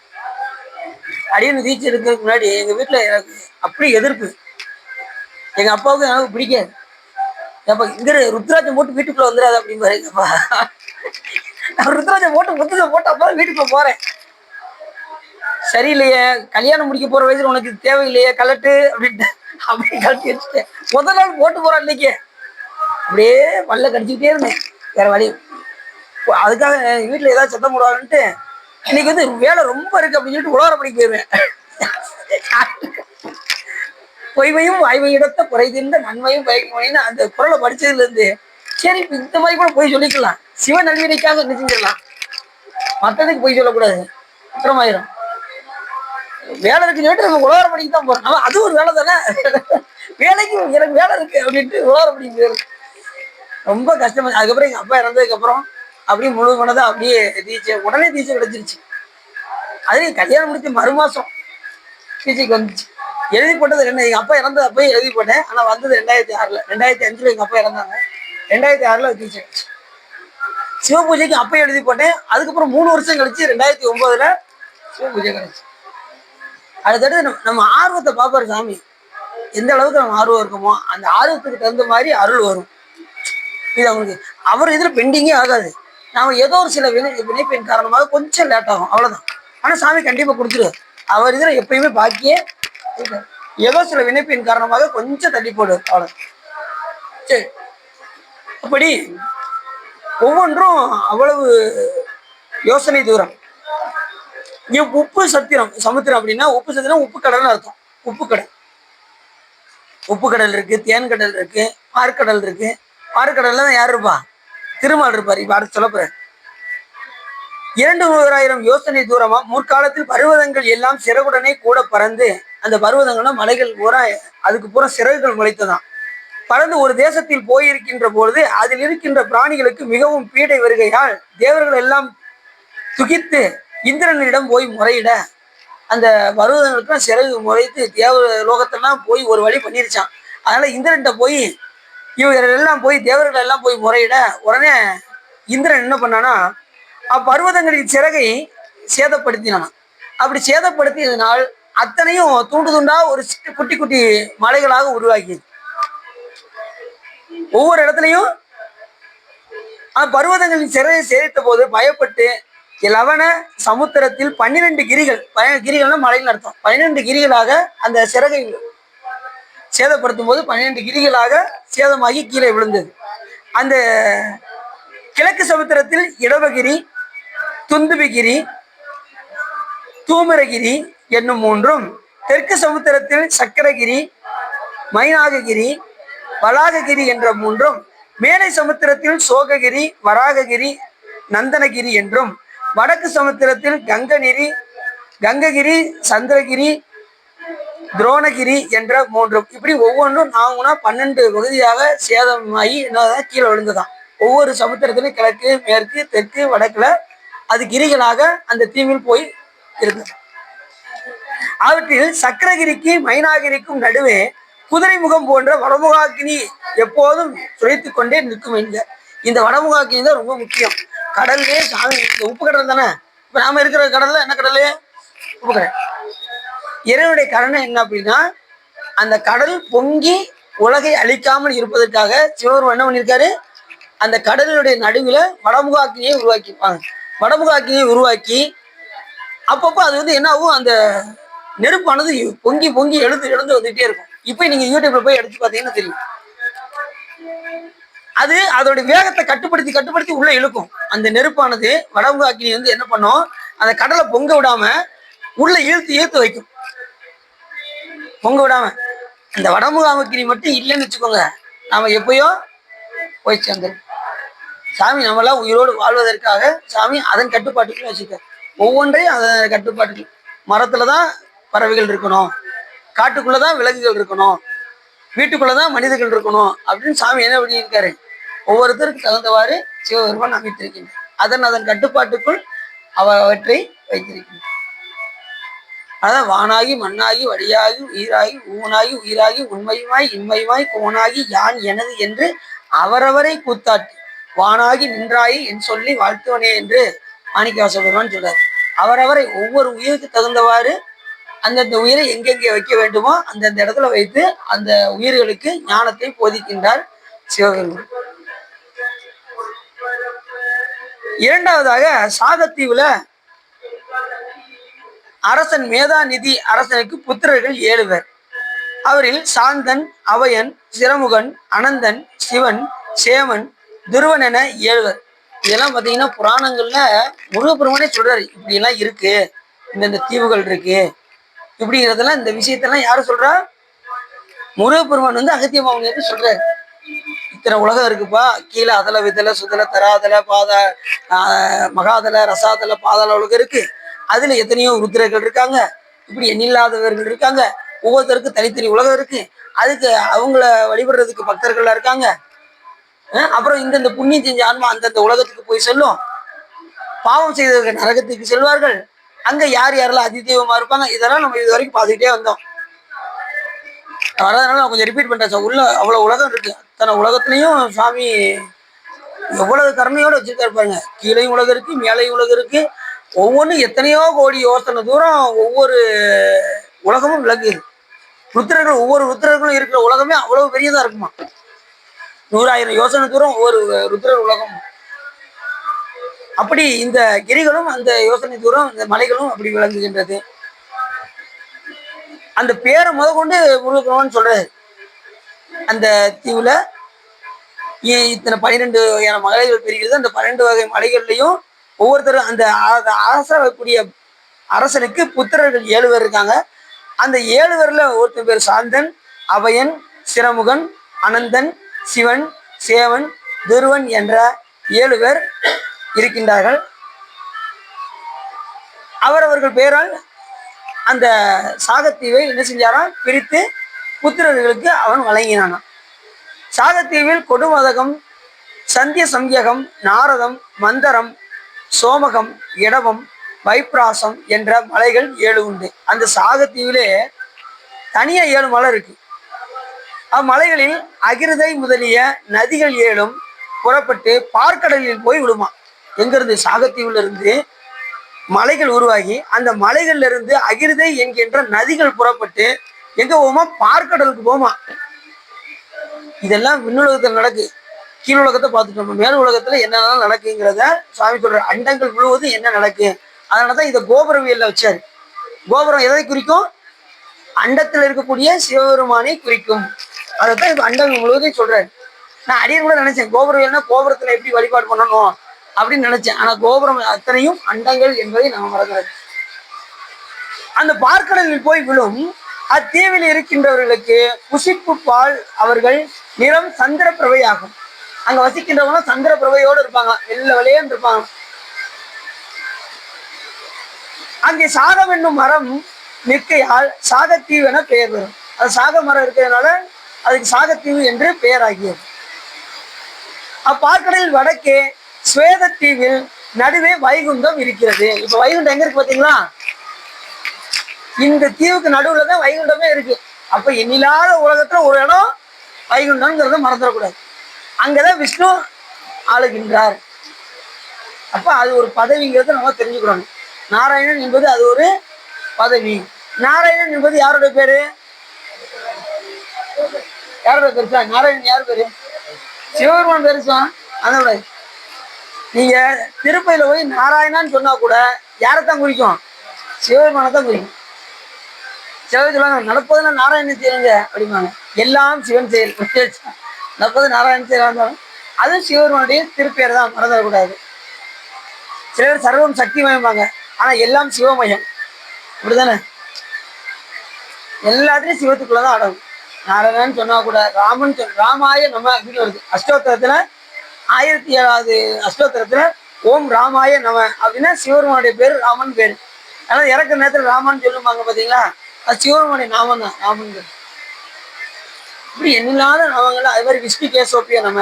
அடியனு தீட்சி எடுக்கிறதுக்கு முன்னாடி எங்க வீட்டுல எனக்கு அப்படி எதிர்ப்பு. எங்க அப்பாவுக்கு எனக்கு பிடிக்காது. அப்ப இங்க ருத்ராட்சம் போட்டு வீட்டுக்குள்ள வந்துடாது அப்படின்னு பாருங்கப்பா. நான் ருத்ராட்சம் போட்டு முத்துசை போட்டு அப்புறம் வீட்டுக்குள்ள போறேன். சரியில்லையே, கல்யாணம் முடிக்க போற வயசுல உனக்கு இது தேவையில்லையே, கலட்டு அப்படின்ட்டு அப்படியே கழட்டி வச்சுட்டேன். முதல் நாள் போட்டு போறான் இன்னைக்கு. அப்படியே பல்ல கடிச்சுக்கிட்டே இருந்தேன். வேற வழி. அதுக்காக வீட்டுல ஏதாவது சத்தம் போடுவாங்கன்ட்டு இன்னைக்கு வந்து வேலை ரொம்ப இருக்கு அப்படின்னு சொல்லிட்டு உலக படிக்க போயிருவேன். பொய்மையும் வாய்மையிடத்த குறைதிருந்த நன்மையும் பயக்குமைன்னு அந்த குரலை படிச்சதுல இருந்து சரி இப்ப இந்த மாதிரி கூட போய் சொல்லிக்கலாம். சிவ நல்வினைக்காக என்ன செஞ்சிடலாம், மற்றதுக்கு போய் சொல்லக்கூடாது, குற்றமாயிரும். வேலை இருக்குன்னு சொல்லிட்டு நம்ம உலக படிக்க தான் போறோம். அது ஒரு வேலை தானே. வேலைக்கு எனக்கு வேலை இருக்கு அப்படின்ட்டு உலக படிக்க போயிருக்கு. ரொம்ப கஷ்டமா. அதுக்கப்புறம் எங்க அப்பா இறந்ததுக்கு அப்புறம் அப்படியே முழு மனதா அப்படியே தீட்சை, உடனே தீட்சை கிடைச்சிருச்சு. அது கல்யாணம் முடிச்சு மறுமாசம் தீட்சைக்கு வந்துச்சு. எழுதி போட்டது ரெண்டு, எங்க அப்பா இறந்தது அப்பயே எழுதி போட்டேன். ஆனா வந்தது 2006. 2005 எங்க அப்பா இறந்தாங்க. 2006 தீட்சை. சிவ பூஜைக்கு அப்பயே எழுதி போட்டேன். அதுக்கப்புறம் 3 வருஷம் கழிச்சு 2009 சிவ பூஜை கிடைச்சு. அடுத்தடுத்து நம்ம ஆர்வத்தை பார்ப்பாரு சாமி. எந்த அளவுக்கு நம்ம ஆர்வம் இருக்குமோ அந்த ஆர்வத்துக்கு தகுந்த மாதிரி அருள் வரும். இது அவங்களுக்கு அவர் இதுல பெண்டிங்கே ஆகாது. நாம ஏதோ ஒரு சில வினைப்பின் காரணமாக கொஞ்சம் லேட் ஆகும், அவ்வளவுதான். ஆனா சாமி கண்டிப்பா கொடுத்துருவார். அவர் இதுல எப்பயுமே பாக்கியே ஏதோ சில வினைப்பின் காரணமாக கொஞ்சம் தள்ளி போடுவார், அவ்வளவு. சரி, அப்படி ஒவ்வொன்றும் அவ்வளவு யோசனை தூரம். உப்பு சத்திரம் சமுத்திரம் அப்படின்னா உப்பு சத்திரம் உப்பு கடல்னு அர்த்தம். உப்பு கடல், உப்பு கடல் இருக்கு, தேன் கடல் இருக்கு, பார்க்கடல் இருக்கு. பார்க்கடல்ல தான் யார் இருப்பா, திருமால் இருப்பார். இப்ப அடுத்து சொல்ல போறேன். 2000 யோசனை தூரமா முற்காலத்தில் பருவதங்கள் எல்லாம் சிறகுடனே கூட பறந்து, அந்த பருவதங்கள்னா மலைகள் பூரா, அதுக்கு பூரா சிறகுகள் முளைத்ததான் பறந்து ஒரு தேசத்தில் போயிருக்கின்ற பொழுது அதில் இருக்கின்ற பிராணிகளுக்கு மிகவும் பீடை வருகையால் தேவர்கள் எல்லாம் துகித்து இந்திரனிடம் போய் முறையிட, அந்த பருவதங்களுக்குலாம் சிறகு முறைத்து தேவ லோகத்தெல்லாம் போய் ஒரு வழி பண்ணிருச்சான். அதனால இந்திரன்ட்ட போய் இவர்கள் எல்லாம் போய் தேவர்கள் எல்லாம் போய் முறையிட, உடனே இந்திரன் என்ன பண்ணானா அப்பருவதங்களின் சிறகை சேதப்படுத்தினான். அப்படி சேதப்படுத்தியதனால் அத்தனையும் துண்டு துண்டா ஒரு குட்டி குட்டி மலைகளாக உருவாக்கியது. ஒவ்வொரு இடத்துலையும் பருவதங்களின் சிறையை சேரித்த போது பயப்பட்டு லவண சமுத்திரத்தில் 12 கிரிகள், கிரிகள்னா மலைன்னு அர்த்தம், 12 கிரிகளாக அந்த சிறகை சேதப்படுத்தும் போது 12 கிரிகளாக சேதமாகி கீழே விழுந்தது. அந்த கிழக்கு சமுத்திரத்தில் இடவகிரி, துந்துபிகிரி, தூமரகிரி என்னும் 3ம், தெற்கு சமுத்திரத்தில் சக்கரகிரி, மைனாககிரி, வளாககிரி என்ற 3ம், மேலை சமுத்திரத்தில் சோககிரி, வராககிரி, நந்தனகிரி என்றும், வடக்கு சமுத்திரத்தில் கங்ககிரி, சந்திரகிரி, துரோணகிரி என்ற 3ம். இப்படி ஒவ்வொன்றும் 12 பகுதியாக சேதமாகி என்னதான் கீழே விழுந்ததான். ஒவ்வொரு சமுத்திரத்திலும் கிழக்கு, மேற்கு, தெற்கு, வடக்குல அது கிரிகளாக அந்த தீவில் போய் இருந்தது. அவற்றில் சக்கரகிரிக்கு மைனாகிரிக்கும் நடுவே குதிரை முகம் போன்ற வடமுகாக்கினி எப்போதும் சுழைத்து கொண்டே நிற்கும். இந்த வடமுகாக்கினி தான் ரொம்ப முக்கியம். கடல்லே சாமி, இந்த உப்பு கடல் தானே. இப்ப நாம இருக்கிற கடல்ல என்ன கடல், உப்பு கடல். இறைவனுடைய கருணை என்ன அப்படின்னா, அந்த கடல் பொங்கி உலகை அழிக்காமல் இருப்பதற்காக சிவபெருமான் என்ன பண்ணியிருக்காரு, அந்த கடலுடைய நடுவுல வடமுகாக்கினியை உருவாக்கிப்பாங்க. வடமுகாக்கினியை உருவாக்கி அப்பப்போ அது வந்து என்ன ஆகும், அந்த நெருப்பானது பொங்கி பொங்கி எழுந்து வந்துகிட்டே இருக்கும். இப்ப நீங்க யூடியூப்ல போய் எடுத்து பார்த்தீங்கன்னா தெரியும். அது அதோட வேகத்தை கட்டுப்படுத்தி உள்ள இழுக்கும். அந்த நெருப்பானது வடமுகாக்கினி வந்து என்ன பண்ணும், அந்த கடலை பொங்க விடாம உள்ள இழுத்து வைக்கும். பொங்க விடாம. அந்த வடமுகாக்கினி மட்டும் இல்லைன்னு வச்சுக்கோங்க, நாம எப்பயோ போய் சேர்ந்துடும். சாமி நம்மளாம் உயிரோடு வாழ்வதற்காக சாமி அதன் கட்டுப்பாட்டுக்குள்ள வச்சுக்க. ஒவ்வொன்றையும் அதன் கட்டுப்பாட்டுக்கு. மரத்துலதான் பறவைகள் இருக்கணும், காட்டுக்குள்ளதான் விலங்குகள் இருக்கணும், வீட்டுக்குள்ளதான் மனிதர்கள் இருக்கணும் அப்படின்னு சாமி என்ன பண்ணியிருக்காரு, ஒவ்வொருத்தருக்கு தகுந்தவாறு சிவபெருமான் அமைத்திருக்கின்றார். அதன் கட்டுப்பாட்டுக்குள் அவற்றை வைத்திருக்கின்றார். அதான் வானாகி மண்ணாகி வழியாகி உயிராகி ஊனாகி உயிராகி உண்மையுமாய் இன்மையுமாய் கோனாகி யான் எனது என்று அவரவரை கூத்தாட்டி வானாகி நின்றாயி என் சொல்லி வாழ்த்துவனே என்று மாணிக்கவாசக பெருமான் சொல்றார். அவரவரை ஒவ்வொரு உயிருக்கு தகுந்தவாறு அந்தந்த உயிரை எங்கெங்கே வைக்க வேண்டுமோ அந்தந்த இடத்துல வைத்து அந்த உயிர்களுக்கு ஞானத்தை போதிக்கின்றார் சிவபெருமான். இரண்டாவதாக சாகத்தீவுல அரசன் மேதாநிதி அரசனுக்கு புத்திரர்கள் 7 பேர். அவரில் சாந்தன், அவையன், சிரமுகன், அனந்தன், சிவன், சேமன், துருவன் என 7 பேர். இதெல்லாம் பாத்தீங்கன்னா புராணங்கள்ல முருகப்பெருமானே சொல்றாரு, இப்படி எல்லாம் இருக்கு, இந்த தீவுகள் இருக்கு இப்படிங்கிறதெல்லாம். இந்த விஷயத்தெல்லாம் யாரு சொல்றா? முருகப்பெருமான் வந்து அகத்திய மாமுனின்னு சொல்றாரு. இத்தனை உலகம் இருக்குப்பா, கீழே அதல விதல சுதல தராதல பாத மகாதல ரசாதல பாதாள உலகம் இருக்கு. அதுல எத்தனையோ ருத்ரர்கள் இருக்காங்க, இப்படி எண்ணில்லாதவர்கள் இருக்காங்க. ஒவ்வொருத்தருக்கும் தனித்தனி உலகம் இருக்கு. அதுக்கு அவங்கள வழிபடுறதுக்கு பக்தர்கள்லாம் இருக்காங்க. அப்புறம் இந்த புண்ணியம் செஞ்ச ஆன்மா அந்தந்த உலகத்துக்கு போய் செல்லும். பாவம் செய்தவர்கள் நரகத்துக்கு செல்வார்கள். அங்க யார் யாரெல்லாம் அதிதெய்வமா இருப்பாங்க, இதெல்லாம் நம்ம இது வரைக்கும் பார்த்துக்கிட்டே வந்தோம். அதனால கொஞ்சம் ரிப்பீட் பண்றேன் சார். உள்ள அவ்வளவு உலகம் இருக்கு. அத்தனை உலகத்துலயும் சுவாமி எவ்வளவு கருணையோட வச்சிருக்காரு பாருங்க. கீழையும் உலகம் இருக்கு, மேலையும் உலகம் இருக்கு. ஒவ்வொன்றும் எத்தனையோ கோடி யோசனை தூரம் ஒவ்வொரு உலகமும் விளக்குது. ருத்ரர்கள் ஒவ்வொரு ருத்ரர்களும் இருக்கிற உலகமே அவ்வளவு பெரியதா இருக்குமா. 100,000 யோசனை தூரம் ஒவ்வொரு ருத்ரர் உலகம். அப்படி இந்த கிரிகளும் அந்த யோசனை தூரம் இந்த மலைகளும் அப்படி விளங்குகின்றது. அந்த பேரை முத கொண்டு முருகப்பெருமான் சொல்றாரு. அந்த தீவுல இத்தனை 12 வகையான மலைகள் பெறுகிறது. அந்த 12 வகை மலைகள்லையும் ஒவ்வொருத்தரும் அந்த அரசக்கூடிய அரசனுக்கு புத்திரர்கள் 7 பேர் இருக்காங்க. அந்த 7 பேர்ல ஒருத்தர் பேர் சாந்தன், அபயன், சிரமுகன், அனந்தன், சிவன், சேவன், துருவன் என்ற 7 பேர் இருக்கின்றார்கள். அவரவர்கள் பேரால் அந்த சாகத்தீவை என்ன செஞ்சாராம், பிரித்து புத்திரர்களுக்கு அவன் வழங்கினானான். சாகத்தீவில் கொடுமதகம், சந்திய சம்யகம், நாரதம், மந்தரம், சோமகம், இடவம், வைப்ராசம் என்ற மலைகள் 7 உண்டு. அந்த சாகத்தீவிலே தனியா 7 மலை இருக்கு. அம்மலைகளில் அகிருதை முதலிய நதிகள் 7ம் புறப்பட்டு பார்க்கடலில் போய் விடுமா. எங்கிருந்து? சாகத்தீவுல இருந்து மலைகள் உருவாகி அந்த மலைகள்ல இருந்து அகிருதை என்கின்ற நதிகள் புறப்பட்டு எங்க போமா? பார்க்கடலுக்கு போமா. இதெல்லாம் விண்ணுலகத்துல நடக்கு. கீழ் உலகத்தை பார்த்துட்டோம். மேல் உலகத்துல என்னென்ன நடக்குங்கிறத சுவாமி சொல்ற. அண்டங்கள் முழுவதும் என்ன நடக்கு, அதனாலதான் இதை கோபுரவியல்ல வச்சாரு. கோபுரம் எதை குறிக்கும்? அண்டத்துல இருக்கக்கூடிய சிவபெருமானை குறிக்கும். அதைத்தான் இப்ப அண்டங்கள் முழுவதும் சொல்றாரு. நான் அடியே கூட நினைச்சேன், கோபுரவியல்னா கோபுரத்துல எப்படி வழிபாடு பண்ணணும் அப்படின்னு நினைச்சேன். ஆனா கோபுரம் அத்தனையும் அண்டங்கள் என்பதை நம்ம மறக்கிறது. அந்த பார்க்கடலில் போய் விழும் அத்தீவில் இருக்கின்றவர்களுக்கு புசிப்பு பால் அவர்கள் நிறம் சந்திர பிரபையாகும். அங்க வசிக்கின்றவங்க சந்திர பிரபையோடு இருப்பாங்க, வெள்ள வெளியேன்னு இருப்பாங்க. அங்கே சாகம் என்னும் மரம் நிற்கையால் சாகத்தீவு என பெயர் வரும். அது சாக மரம் இருக்கிறதுனால அதுக்கு சாகத்தீவு என்று பெயர் ஆகியது. அப்பார்க்கடலில் வடக்கே ஸ்வேதத்தீவில் நடுவே வைகுண்டம் இருக்கிறது. இப்ப வைகுண்டம் எங்க இருக்கு பாத்தீங்களா? இந்த தீவுக்கு நடுவுல தான் வைகுண்டமே இருக்கு. அப்ப எண்ணில்லாத உலகத்துல ஒரு இடம் வைகுண்டம்ங்கிறத மறந்துடக்கூடாது. அங்கதான் விஷ்ணு ஆளுகின்றார். அப்ப அது ஒரு பதவிங்கிறத நம்ம தெரிஞ்சுக்கிறோம். நாராயணன் என்பது அது ஒரு பதவி. நாராயணன் என்பது யாருடைய பேரு? யாரோட பெருசா? நாராயணன் யார் பேரு? சிவபெருமான் பெருசா? அதோட நீங்க திருப்பதியில போய் நாராயணான்னு சொன்னா கூட யாரைத்தான் குறிக்கும்? சிவபெருமானை தான் குறிக்கும். சிவன் சொல்லுவாங்க, நடப்பதுன்னா நாராயணன் செய்யுங்க அப்படிம்பாங்க. எல்லாம் சிவன் செயல். நடப்பது நாராயணன் செயல், அதுவும் சிவபெருமானுடைய திருப்பேர் தான், மறந்துடக்கூடாது. சில பேர் சர்வம் சக்தி மயம்பாங்க, ஆனா எல்லாம் சிவமயம். அப்படிதானே? எல்லாத்துலயும் சிவத்துக்குள்ளதான் அடங்கும். நாராயணன் சொன்னா கூட ராமன் ராமாய நம அப்படின்னு வருது. அஷ்டோத்திரத்துல 1007வது அஷ்டோத்திரத்துல ஓம் ராமாய நம அப்படின்னா சிவபெருமானுடைய பேரு ராமன் பேரு. ஆனா இறக்குற நேரத்துல ராமன் சொல்லுவாங்க பாத்தீங்களா, அது சிவபெருமானுடைய நாமம் தான், ராமன் பேர். இப்படி எண்ணில்லாத நாமங்கள். அது மாதிரி விஷ்ணு கேசோப்பிய நம்ம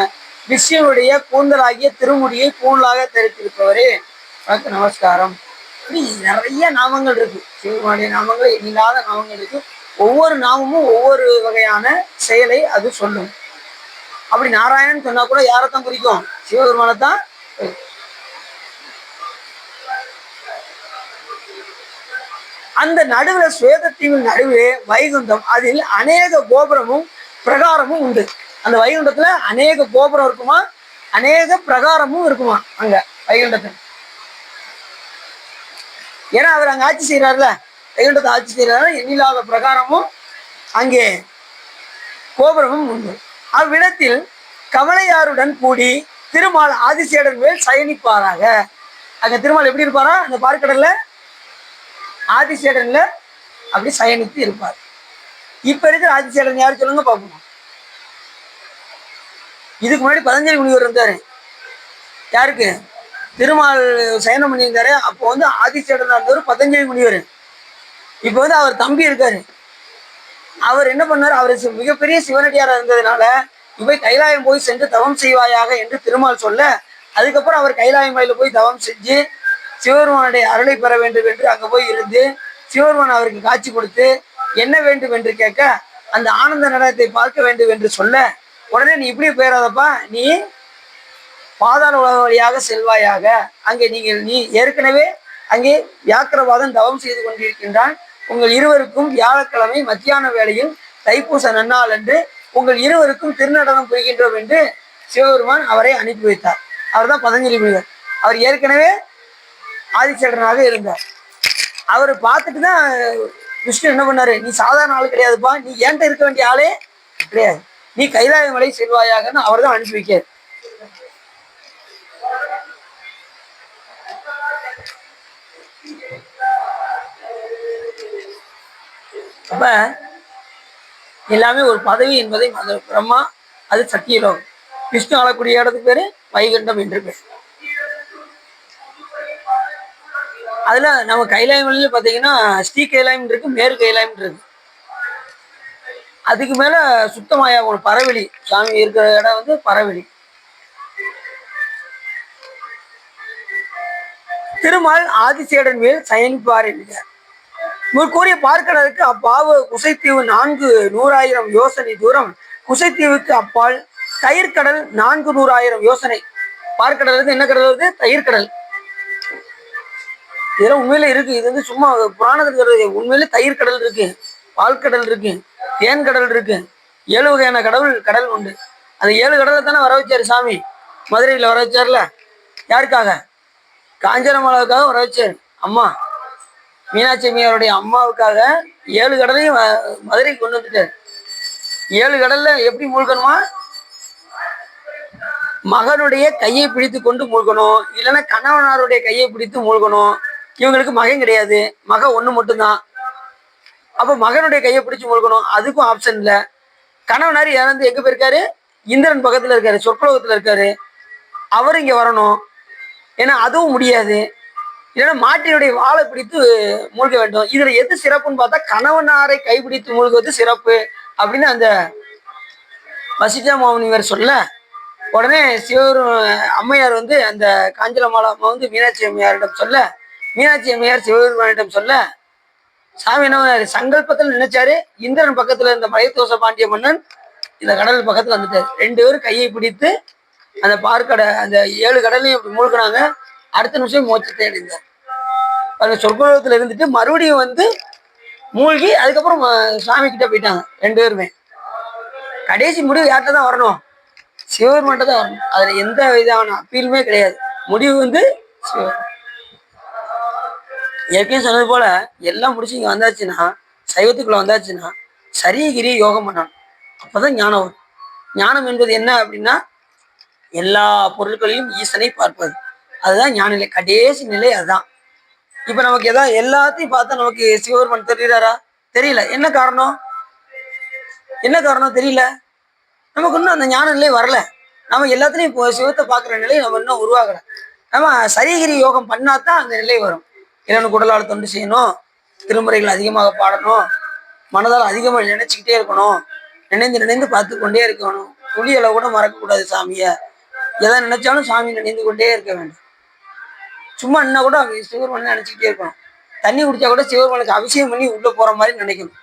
விஷ்ணுவுடைய கூந்தலாகிய திருமுடியை பூணலாக தெரிவித்திருப்பவரே உனக்கு நமஸ்காரம். இப்படி நிறைய நாமங்கள் இருக்கு. சிவபெருமானுடைய நாமங்கள் எண்ணில்லாத நாமங்கள் இருக்கு. ஒவ்வொரு நாமமும் ஒவ்வொரு வகையான செயலை அது சொல்லும். அப்படி நாராயணன் சொன்னா கூட யாரைத்தான் குறிக்கும்? சிவபெருமானைத்தான். அந்த நடுவுல ஸ்வேதத்தீவின் நடுவே வைகுண்டம், அதில் அநேக கோபுரமும் பிரகாரமும் உண்டு. அந்த வைகுண்டத்துல அநேக கோபுரம் இருக்குமா, அநேக பிரகாரமும் இருக்குமா அங்க வைகுண்டத்துல. ஏன்னா அவர் அங்க ஆட்சி செய்யறாருல, வைகுண்டத்தை ஆட்சி செய்யறதால எண்ணில்லாத பிரகாரமும் அங்கே கோபுரமும் உண்டு. அவ்விடத்தில் கமலையாருடன் கூடி திருமால் ஆதிசேடன் மேல் சயனிப்பாராக. அங்க திருமால் எப்படி இருப்பாரா? அந்த பார்க்கடல்ல ஆதிசேடன்ல அப்படி சயனித்து இருப்பார். இப்ப இருக்கிற ஆதிசேடன் யாரு சொல்லுங்க பார்ப்போம். இதுக்கு முன்னாடி பதஞ்சலி முனிவர் இருந்தாரு. யாருக்கு? திருமால் சயனம் பண்ணியிருந்தாரு. அப்போ வந்து ஆதிசேடனா இருந்தவர் பதஞ்சலி முனிவர். இப்போ வந்து அவர் தம்பி இருக்காரு. அவர் என்ன பண்ணார்? அவர் மிகப்பெரிய சிவனடியாரா இருந்ததுனால இவை கைலாயம் போய் சென்று தவம் செய்வாயாக என்று திருமால் சொல்ல, அதுக்கப்புறம் அவர் கைலாயம் மலையில போய் தவம் செஞ்சு சிவபெருமானுடைய அருளை பெற வேண்டும் என்று அங்க போய் இருந்து சிவபெருமான் அவருக்கு காட்சி கொடுத்து என்ன வேண்டும் என்று கேட்க, அந்த ஆனந்த நடனத்தை பார்க்க வேண்டும் என்று சொல்ல, உடனே நீ இப்படி போயிடாதப்பா, நீ பாதாள உலக வழியாக செல்வாயாக. அங்கே நீ ஏற்கனவே அங்கே வியாக்கிரவாதம் தவம் செய்து கொண்டிருக்கின்றான். உங்கள் இருவருக்கும் வியாழக்கிழமை மத்தியான வேளையில் தைப்பூச நன்னாள் என்று உங்கள் இருவருக்கும் திருநடனம் புரிகின்றோம் என்று சிவபெருமான் அவரை அனுப்பி வைத்தார். அவர் தான் பதஞ்சலி முனிவர். அவர் ஏற்கனவே ஆதிசேடனாக இருந்தார். அவர் பார்த்துட்டு தான் விஷ்ணு என்ன பண்ணாரு, நீ சாதாரண ஆள் கிடையாதுப்பா, நீ ஏன்ட்ட இருக்க வேண்டிய ஆளே கிடையாது, நீ கைலாய மலை செல்வாயாகன்னு அவர் தான் அனுப்பி வைக்காரு. அப்ப எல்லாமே ஒரு பதவி என்பதை பிரம்மா, அது சத்தியலோகம். விஷ்ணு ஆளக்கூடிய இடத்துக்கு பேரு வைகுண்டம் என்று பேர். அதுல நம்ம கைலாயம் பாத்தீங்கன்னா ஸ்ரீ கைலாயம் இருக்கு, மேரு கைலாயம் இருக்கு. அதுக்கு மேல சுத்தமாயா ஒரு பறவெளி சாமி இருக்கிற இடம் வந்து பறவெளி. திருமால் ஆதிசேடன் மேல் சயனிப்பார் என்கிறார். கூறிய பார்க்கடலுக்கு அப்பாவு குசைத்தீவு 400,000 யோசனை தூரம், குசைத்தீவுக்கு அப்பால் தயிர்கடல் 400,000 யோசனை. பார்க்கடல் இருந்து என்ன கடல் வருது? தயிர்கடல். இதெல்லாம் உண்மையில இருக்கு. இது வந்து சும்மா புராணத்துக்கு உண்மையில தயிர்கடல் இருக்கு, பால்கடல் இருக்கு, தேன் கடல் இருக்கு. 7 வகையான கடல் உண்டு. அந்த 7 கடலை தானே வர வச்சாரு சாமி. மதுரையில் வர வச்சார்ல. யாருக்காக? காஞ்சனமாலாவுக்காக வர வச்சாரு. அம்மா மீனாட்சி அம்மையாருடைய அம்மாவுக்காக 7 கடலையும் மதுரைக்கு கொண்டு வந்துட்டாரு. 7 கடல்ல எப்படி மூழ்கணுமா? மகனுடைய கையை பிடித்து கொண்டு மூழ்கணும், இல்லைன்னா கணவனாருடைய கையை பிடித்து மூழ்கணும். இவங்களுக்கு மகன் கிடையாது, மகன் ஒண்ணு மட்டும்தான். அப்ப மகனுடைய கையை பிடிச்சு மூழ்கணும், அதுக்கும் ஆப்ஷன் இல்லை. கணவனார் இறந்து எங்க போயிருக்காரு? இந்திரன் பக்கத்துல இருக்காரு, சொற்கலோகத்துல இருக்காரு. அவர் இங்க வரணும், ஏன்னா அதுவும் முடியாது. இல்லைன்னா மாட்டினுடைய வாழை பிடித்து மூழ்க வேண்டும். இதுல எது சிறப்புன்னு பார்த்தா கணவனாரை கைப்பிடித்து மூழ்குவது சிறப்பு அப்படின்னு அந்த வசிஷ்ட முனிவர் சொல்ல, உடனே அம்மையார் வந்து அந்த காஞ்சனமாலா அம்மா வந்து மீனாட்சி அம்மையாரிடம் சொல்ல, மீனாட்சி அம்மையார் சிவபெருமானிடம் சொல்ல, சாமி என்ன சங்கல்பத்தில் நினைச்சாரு, இந்திரன் பக்கத்துல இருந்த மலையதோச பாண்டிய மன்னன் இந்த கடல் பக்கத்துல வந்துட்டாரு. 2 பேரும் கையை பிடித்து அந்த அந்த 7 கடலையும் அப்படி மூழ்கினாங்க. அடுத்த நிமிஷம் மோட்சத்தை அடைந்தார். அந்த சொர்க்கலோகத்துல இருந்துட்டு மறுபடியும் வந்து மூழ்கி அதுக்கப்புறம் சாமி கிட்ட போயிட்டாங்க 2 பேருமே. கடைசி முடிவு யார்கிட்ட தான் வரணும்? சிவபெருமான்ட்ட தான் வரணும். அதுல எந்த விதமான அப்பீலுமே கிடையாது. முடிவு வந்து சிவபெருமான். ஏற்கனவே சொன்னது போல எல்லாம் முடிச்சு இங்க வந்தாச்சுன்னா, சைவத்துக்குள்ள வந்தாச்சுன்னா சரியகிரி யோகம் பண்ணணும். அப்பதான் ஞானம் வரும். ஞானம் என்பது என்ன அப்படின்னா எல்லா பொருட்களையும் ஈசனை பார்ப்பது. அதுதான் ஞான நிலை, கடைசி நிலை அதுதான். இப்ப நமக்கு ஏதாவது எல்லாத்தையும் பார்த்தா நமக்கு சிவபெருமான் தெரியுறாரா? தெரியல. என்ன காரணம்? தெரியல. நமக்கு இன்னும் அந்த ஞான நிலை வரல. நம்ம எல்லாத்துலயும் இப்போ சிவத்தை பார்க்குற நிலை நம்ம இன்னும் உருவாகல. நம்ம சரியகிரி யோகம் பண்ணாதான் அந்த நிலை வரும். இறைவனுக்கு உடலால் தொண்டு செய்யணும், திருமுறைகள் அதிகமாக பாடணும், மனதால் அதிகமாக நினைச்சுக்கிட்டே இருக்கணும், நினைந்து பார்த்து கொண்டே இருக்கணும். துளியளவு கூட மறக்கக்கூடாது சாமியை. எதை நினைச்சாலும் சாமி நினைந்து கொண்டே இருக்க வேண்டும். சும்மா என்ன கூட சிவபெருமான் நினைச்சுக்கிட்டே இருக்கணும். தண்ணி குடிச்சா கூட சிவபெருமானுக்கு அபிஷேகம் பண்ணி உள்ள போற மாதிரி நினைக்கணும்.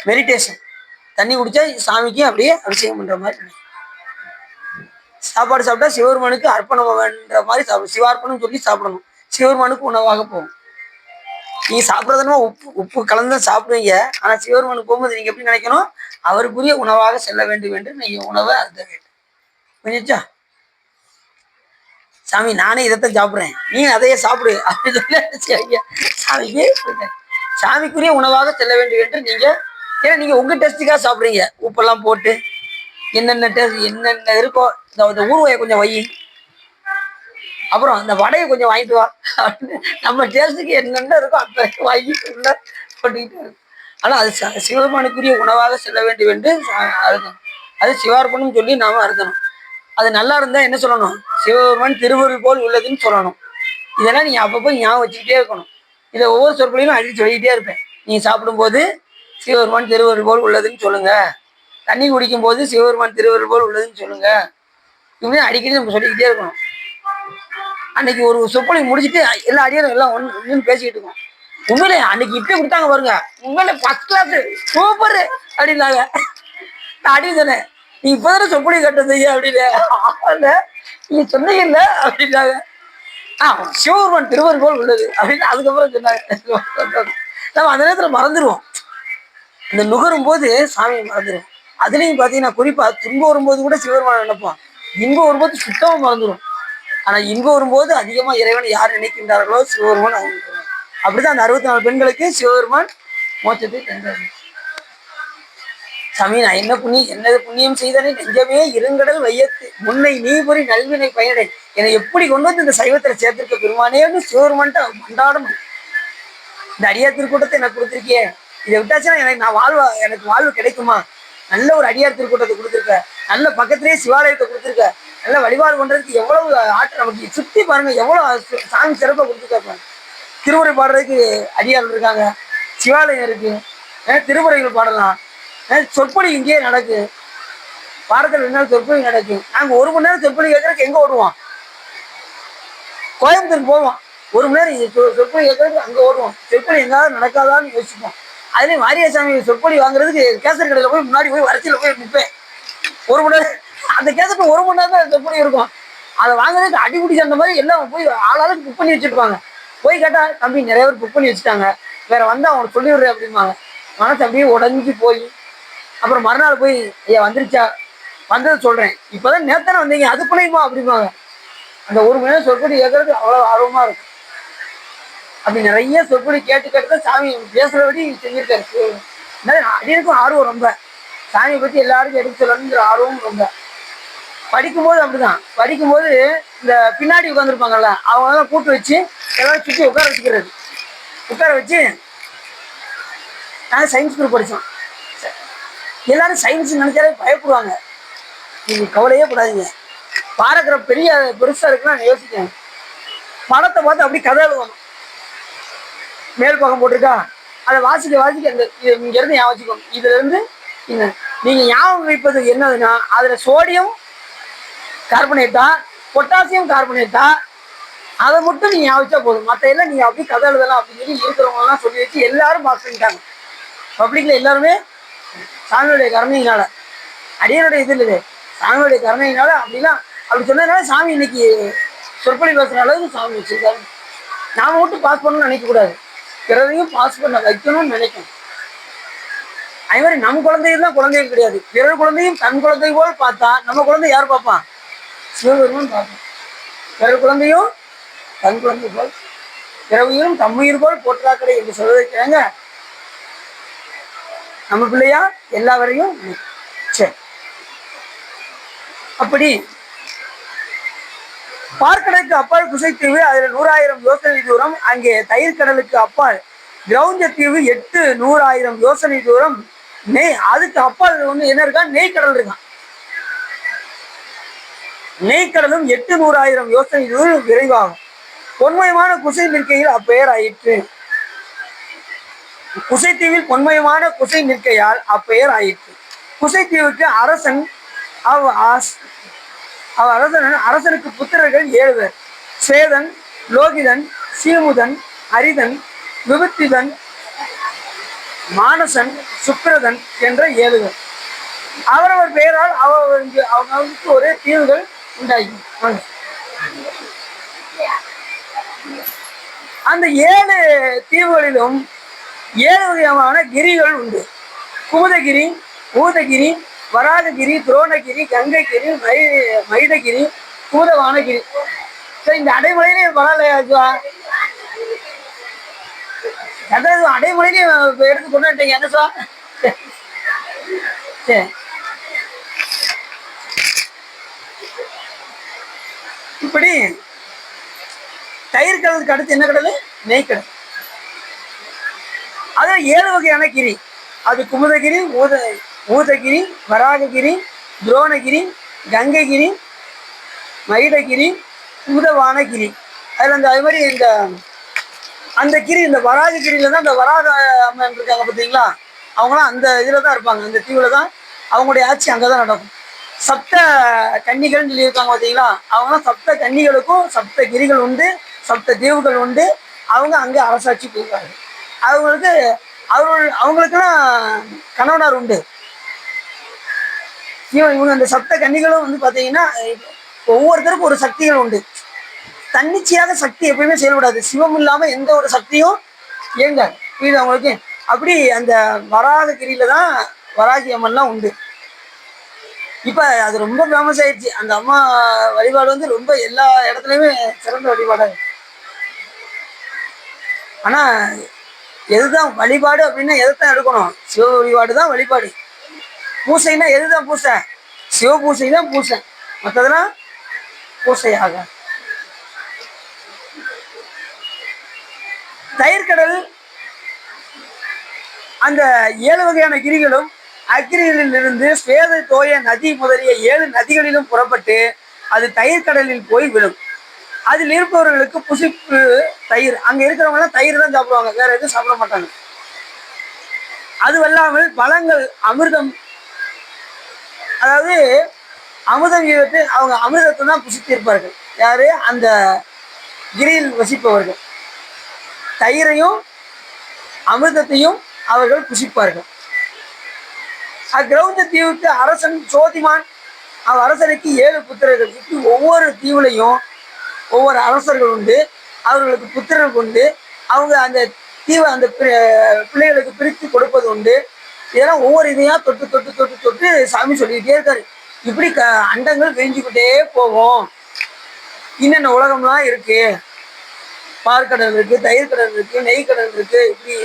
மெடிடேஷன். தண்ணி குடிச்சா சாமிக்கு அப்படியே அபிஷேகம் பண்ற மாதிரி நினைக்கணும். சாப்பாடு சாப்பிட்டா சிவபெருமானுக்கு அர்ப்பணம் வேண்ட மாதிரி சாப்பிடணும். சிவார்ப்பணம் சொல்லி சாப்பிடணும். சிவபெருமானுக்கு உணவாக போகும். நீங்க சாப்பிட்றதுனா உப்பு கலந்து சாப்பிடுவீங்க. ஆனா சிவபெருமானுக்கு போகும்போது நீங்க எப்படி நினைக்கணும்? அவருக்குரிய உணவாக செல்ல வேண்டும் என்று நீங்க உணவை அருந்த வேண்டும். புரிஞ்சுச்சா? சாமி நானே இதைத்தான் சாப்பிட்றேன், நீ அதையே சாப்பிடு அப்படின்னு சொல்லி சாமிக்கு சாமிக்குரிய உணவாக செல்ல வேண்டும் என்று நீங்க, ஏன்னா நீங்க உங்க டெஸ்ட்டுக்காக சாப்பிடுறீங்க, உப்பெல்லாம் போட்டு என்னென்ன டெஸ்ட் என்னென்ன இருக்கோ, இந்த ஊறுகாயை கொஞ்சம் வை, அப்புறம் அந்த வடையை கொஞ்சம் வாங்கிட்டு வா அப்படின்னு நம்ம டேஸ்ட்டுக்கு என்னென்ன இருக்கோ அந்த வாங்கி உள்ள போட்டுக்கிட்டு இருக்கு. ஆனா அது சிவபெருமானுக்குரிய உணவாக செல்ல வேண்டும் என்று அருந்தணும். அது சிவார்ப்பணம் சொல்லி நாம அருந்தணும். அது நல்லா இருந்தா என்ன சொல்லணும்? சிவபெருமான் திருவருள் போல் உள்ளதுன்னு சொல்லணும். இதெல்லாம் நீங்க அப்பப்போ ஞாபகம் வச்சுக்கிட்டே இருக்கணும். இதை ஒவ்வொரு சொற்களையும் அடித்து சொல்லிக்கிட்டே இருப்பேன். நீங்க சாப்பிடும்போது சிவபெருமான் திருவருள் போல் உள்ளதுன்னு சொல்லுங்க, தண்ணி குடிக்கும் போது சிவபெருமான் திருவருள் போல் உள்ளதுன்னு சொல்லுங்க. இப்படி அடிக்கடி நம்ம சொல்லிக்கிட்டே இருக்கணும். அன்னைக்கு ஒரு சொற்பொழிவு முடிச்சுட்டு எல்லா அடியாரும் எல்லாம் ஒன்று பேசிக்கிட்டு இருக்கோம். உண்மையிலே அன்னைக்கு இப்படி கொடுத்தாங்க பாருங்க, உண்மையில ஃபர்ஸ்ட் கிளாஸ் சூப்பர் அப்படின்னாங்க. நான் அடி சொன்னேன், நீ இப்பதானே சொற்பொழிவு கட்டது அப்படின்னு, நீங்க சொன்னீங்கல்ல அப்படின்னாங்க. சிவபெருமான் திருவருள் போல் உள்ளது அப்படின்னு அதுக்கப்புறம் சொன்னாங்க. நம்ம அந்த நேரத்துல மறந்துடுவோம். இந்த நுகரும் போது சாமியை மறந்துடுவோம். அதுலயும் பாத்தீங்கன்னா குறிப்பா துன்பம் வரும்போது கூட சிவபெருமான நினைப்போம், இன்பம் வரும்போது சுத்தமா மறந்துடும். ஆனா இன்பம் வரும்போது அதிகமா இறைவனை யார் நினைக்கின்றார்களோ சிவபெருமான் அவங்க. அப்படிதான் அந்த 64 பெண்களுக்கு சிவபெருமான் மோட்சத்தை தந்தார். சாமி, நான் என்னது புண்ணியம் செய்தனே நெஞ்சமே இருங்கடல் வையத்து முன்னை நீ புரி நல்வினை பயனடை, என்னை எப்படி கொண்டு வந்து இந்த சைவத்துல சேர்த்திருக்க பெருமானேன்னு சிவபெருமான்ட்ட கொண்டாடணும். இந்த அடியார் திருக்கூட்டத்தை எனக்கு கொடுத்துருக்கியே, இதை விட்டாச்சுன்னா எனக்கு வாழ்வு கிடைக்குமா? நல்ல ஒரு அடியார் திருக்கூட்டத்தை கொடுத்துருக்க, நல்ல பக்கத்திலேயே சிவாலயத்தை கொடுத்துருக்க, நல்ல வழிபாடு பண்றதுக்கு எவ்வளவு ஆற்றல் நமக்கு சுத்தி பாருங்க, எவ்வளவு சாமி சிறப்பை கொடுத்துருக்காங்க. திருமுறை பாடுறதுக்கு அடியார் இருக்காங்க, சிவாலயம் இருக்கு, திருமுறைகள் பாடலாம், சொற்பொழி இங்கேயே நடக்கு, வாரத்தில் 2 நாள் சொற்பொழி நடக்கும். நாங்க 1 மணி நேரம் சொற்பொழி கேட்கறதுக்கு எங்க ஓடுவோம்? கோயம்புத்தூருக்கு போவோம். 1 மணி நேரம் சொற்பொழி கேட்கறதுக்கு அங்க ஓடுவோம். சொற்பொழி எங்காவது நடக்காதான்னு யோசிப்போம். அதுலேயும் மாரியசாமி சொற்பொழி வாங்குறதுக்கு கேசர் கடையில் போய் முன்னாடி போய் வரிசையில் போய் நிற்பேன். 1 மணி நேரம் அந்த கேசட்டு 1 மணி நேரம் தான் சொற்பொழி இருக்கும். அதை வாங்குறதுக்கு அடிபிடி அந்த மாதிரி எல்லாம் போய் ஆளாளுக்கு புக் பண்ணி வச்சிருப்பாங்க. போய் கேட்டா, தம்பி நிறைய பேர் புக் பண்ணி வச்சுட்டாங்க, வேற வந்தா அவனுக்கு சொல்லி விடுறேன் அப்படிம்பாங்க. மனசு அப்படியே உடஞ்சி போய் அப்புறம் மறுநாள் போய், ஐயா வந்துருச்சா, வந்ததை சொல்றேன், இப்பதான் நேத்தானே வந்தீங்க அதுக்குள்ளேயுமா அப்படிம்பாங்க. அந்த 1 மணி நேரம் சொற்பொழி கேட்கறது அவ்வளவு ஆர்வமா இருக்கும். அப்படி நிறைய சொற்பொழி கேட்டு கேட்டு சாமி பேசுறபடி செஞ்சிருக்காரு. அடியனுக்கும் ஆர்வம் ரொம்ப, சாமியை பத்தி எல்லாருக்கும் எடுத்து சொல்லணுங்கிற ஆர்வம் ரொம்ப. படிக்கும்போது அப்படிதான், படிக்கும்போது இந்த பின்னாடி உட்காந்துருப்பாங்கல்ல அவங்க கூட்டு வச்சு எல்லாரும் சுற்றி உட்கார வச்சுக்கிறது. உட்கார வச்சு நாங்கள் சயின்ஸ் குரூப் படித்தோம். எல்லாரும் சயின்ஸ் நினைச்சாலே பயப்படுவாங்க. நீங்க கவலையே படாதீங்க, பாராகிராஃப் பெருசா இருக்குன்னு யோசிக்கேன். படத்தை பார்த்து அப்படி கதை எழுதணும். மேல் பக்கம் போட்டிருக்கா, அதை வாசிக்க அந்த இங்க இருந்து ஞாபகம் வச்சுக்கணும். இதுல இருந்து நீங்க ஞாபகம் வைப்பது என்னதுன்னா, அதுல சோடியம் கார்பனேட்டா பொட்டாசியம் கார்பனேட்டா அதை மட்டும் நீங்க ஞாபகம் போதும். மற்ற எல்லாம் நீங்க அப்படி கதை எழுதலாம் அப்படின்னு சொல்லி இருக்கிறவங்க எல்லாம் சொல்லி வச்சு எல்லாரும் பாஸ் பண்ணிட்டாங்க. பப்ளிக்ல எல்லாருமே சாமியுடைய கருணையினால, அடியனுடைய இது இல்லை, சாமியுடைய கருணையினால அப்படிலாம் அப்படி சொன்னதுனால சாமி இன்னைக்கு சொற்பொழி பேசுற அளவுக்கு சாமி வச்சிருக்காரு. நாம மட்டும் பாஸ் பண்ணணும்னு நினைக்கக்கூடாது, பிறரையும் பாஸ் பண்ண வைக்கணும்னு நினைக்கணும். அதே மாதிரி நம்ம குழந்தைகள் தான் குழந்தைகள் கிடையாது, பிறர் குழந்தையும் தன் குழந்தை போல் பார்த்தா நம்ம குழந்தை யார் பார்ப்பான்? சிவபெருமான் பார்ப்பான். பிறர் குழந்தையும் தன் குழந்தை போல், பிறவையும் தம்முயிர் போல் போற்றாக்கடை என்று சொல்வதற்காங்க நம்ம பிள்ளையா எல்லாவரையும். சரி, அப்படி பார்க்கடலுக்கு அப்பால் குசைத்தீவு, அதுல 100,000 யோசனை தூரம். அங்கே தயிர் கடலுக்கு அப்பால் கிரௌஞ்ச தீவு 800,000 யோசனை தூரம். அதுக்கு அப்பால் வந்து என்ன இருக்கா? நெய்க்கடல் இருக்கான். நெய்க்கடலும் 800,000 யோசனை தூரம் விரைவாகும். பொன்மயமான குசை நிற்கையில் அப்பெயர் ஆயிற்று. குசைத்தீவில் பொன்மயமான குசை நிற்கையால் அப்பெயர் ஆயிற்று. குசைத்தீவுக்கு அரசன் அரசனுக்கு புத்திரர்கள் 7 பேர். சேதன், லோகிதன், சீமுதன், அரிதன், விபுத்திதன், மானசன், சுக்கிரதன் என்ற 7 பேர். அவரவர் பெயரால் அவர்களுக்கு ஒரே தீவுகள் உண்டாகி, அந்த 7 தீவுகளிலும் 7 வகையான கிரிகள் உண்டு. குமுதகிரி, பூதகிரி, வராககிரி, துரோணகிரி, கங்கைகிரி, மைதகிரி, பூதவானகிரி. சரி, இந்த அடைமலையிலே பரவாயில்லையா? அதாவது அடைமொழியிலே எடுத்து கொண்டு வந்துட்டீங்க என்ன சார். சரி, இப்படி தயிர் கடலுக்கு அடுத்து என்ன கடல்? நெய்க்கடல். அது 7 வகையான கிரி. அது குமுதகிரி, ஊதகிரி, வராககிரி, துரோணகிரி, கங்கைகிரி, மயிடகிரி, பூதவானகிரி. அதுல அது மாதிரி அந்த கிரி, இந்த வராககிரியில தான் இந்த வராக அம்மன் இருக்காங்க பார்த்தீங்களா, அவங்களாம் அந்த இதில் தான் இருப்பாங்க. அந்த தீவில் தான் அவங்களுடைய ஆட்சி அங்கே தான் நடக்கும். சப்த கன்னிகள்னு சொல்லியிருக்காங்க பார்த்தீங்களா, அவங்களாம் சப்த கன்னிகளுக்கும் சப்த கிரிகள் உண்டு, சப்த தீவுகள் உண்டு. அவங்க அங்கே அரசாட்சி போயிருக்காங்க. அவங்களுக்கு அவங்களுக்கெல்லாம் கணவனார் உண்டு. இவங்க அந்த சப்த கன்னிகளும் பார்த்தீங்கன்னா ஒவ்வொருத்தருக்கும் ஒரு சக்திகள் உண்டு. தன்னிச்சையாக சக்தி எப்பயுமே செயல்படாது. சிவம் இல்லாம எந்த ஒரு சக்தியும் இயங்காது. புரியுது அவங்களுக்கு? அப்படி அந்த வராககிரியில தான் வராகி அம்மன்லாம் உண்டு. இப்ப அது ரொம்ப ஃபேமஸ் ஆயிடுச்சு. அந்த அம்மா வழிபாடு ரொம்ப எல்லா இடத்துலயுமே சிறந்த வழிபாடு. ஆனா எதுதான் வழிபாடு அப்படின்னா எதைத்தான் எடுக்கணும்? சிவ வழிபாடு தான் வழிபாடு. பூசைன்னா எதுதான் பூசை? சிவ பூசை தான் பூசை, மற்றதெல்லாம் பூசையாக. தயிர்கடல் அந்த 7 வகையான கிரிகளும் அக்கிரிகளில் இருந்து ஸ்வேத தோய நதி முதலிய 7 நதிகளிலும் புறப்பட்டு அது தயிர்கடலில் போய் விடும். அதில் இருப்பவர்களுக்கு புசிப்பு தயிர். அங்க இருக்கிறவங்க தயிர் தான் சாப்பிடுவாங்க, வேற எதுவும் சாப்பிட மாட்டாங்க. அதுவல்லாமல் பழங்கள், அமிர்தம், அதாவது அமிர்தம் ஈவத்து அவங்க அமிர்தத்தை தான் புசித்திருப்பார்கள். யாரு? அந்த கிரியில் வசிப்பவர்கள் தயிரையும் அமிர்தத்தையும் அவர்கள் புசிப்பார்கள். அக்கிரௌந்த தீவுக்கு அரசன் சோதிமான். அரசனுக்கு 7 புத்திரர்கள். ஒவ்வொரு தீவுலையும் ஒவ்வொரு அரசர்கள் உண்டு, அவர்களுக்கு புத்திரர்கள் உண்டு. அவங்க அந்த தீவை அந்த பிள்ளைகளுக்கு பிரித்து கொடுப்பது உண்டு. இதெல்லாம் ஒவ்வொரு இதையா தொட்டு தொட்டு தொட்டு தொட்டு சாமி சொல்லிக்கிட்டே இருக்காரு. இப்படி அண்டங்கள் விரிஞ்சுக்கிட்டே போகும். இன்னென்ன உலகம்லாம் இருக்கு. பார்க்கடல் இருக்கு, தயிர் கடல் இருக்கு, நெய் கடல் இருக்கு. இப்படி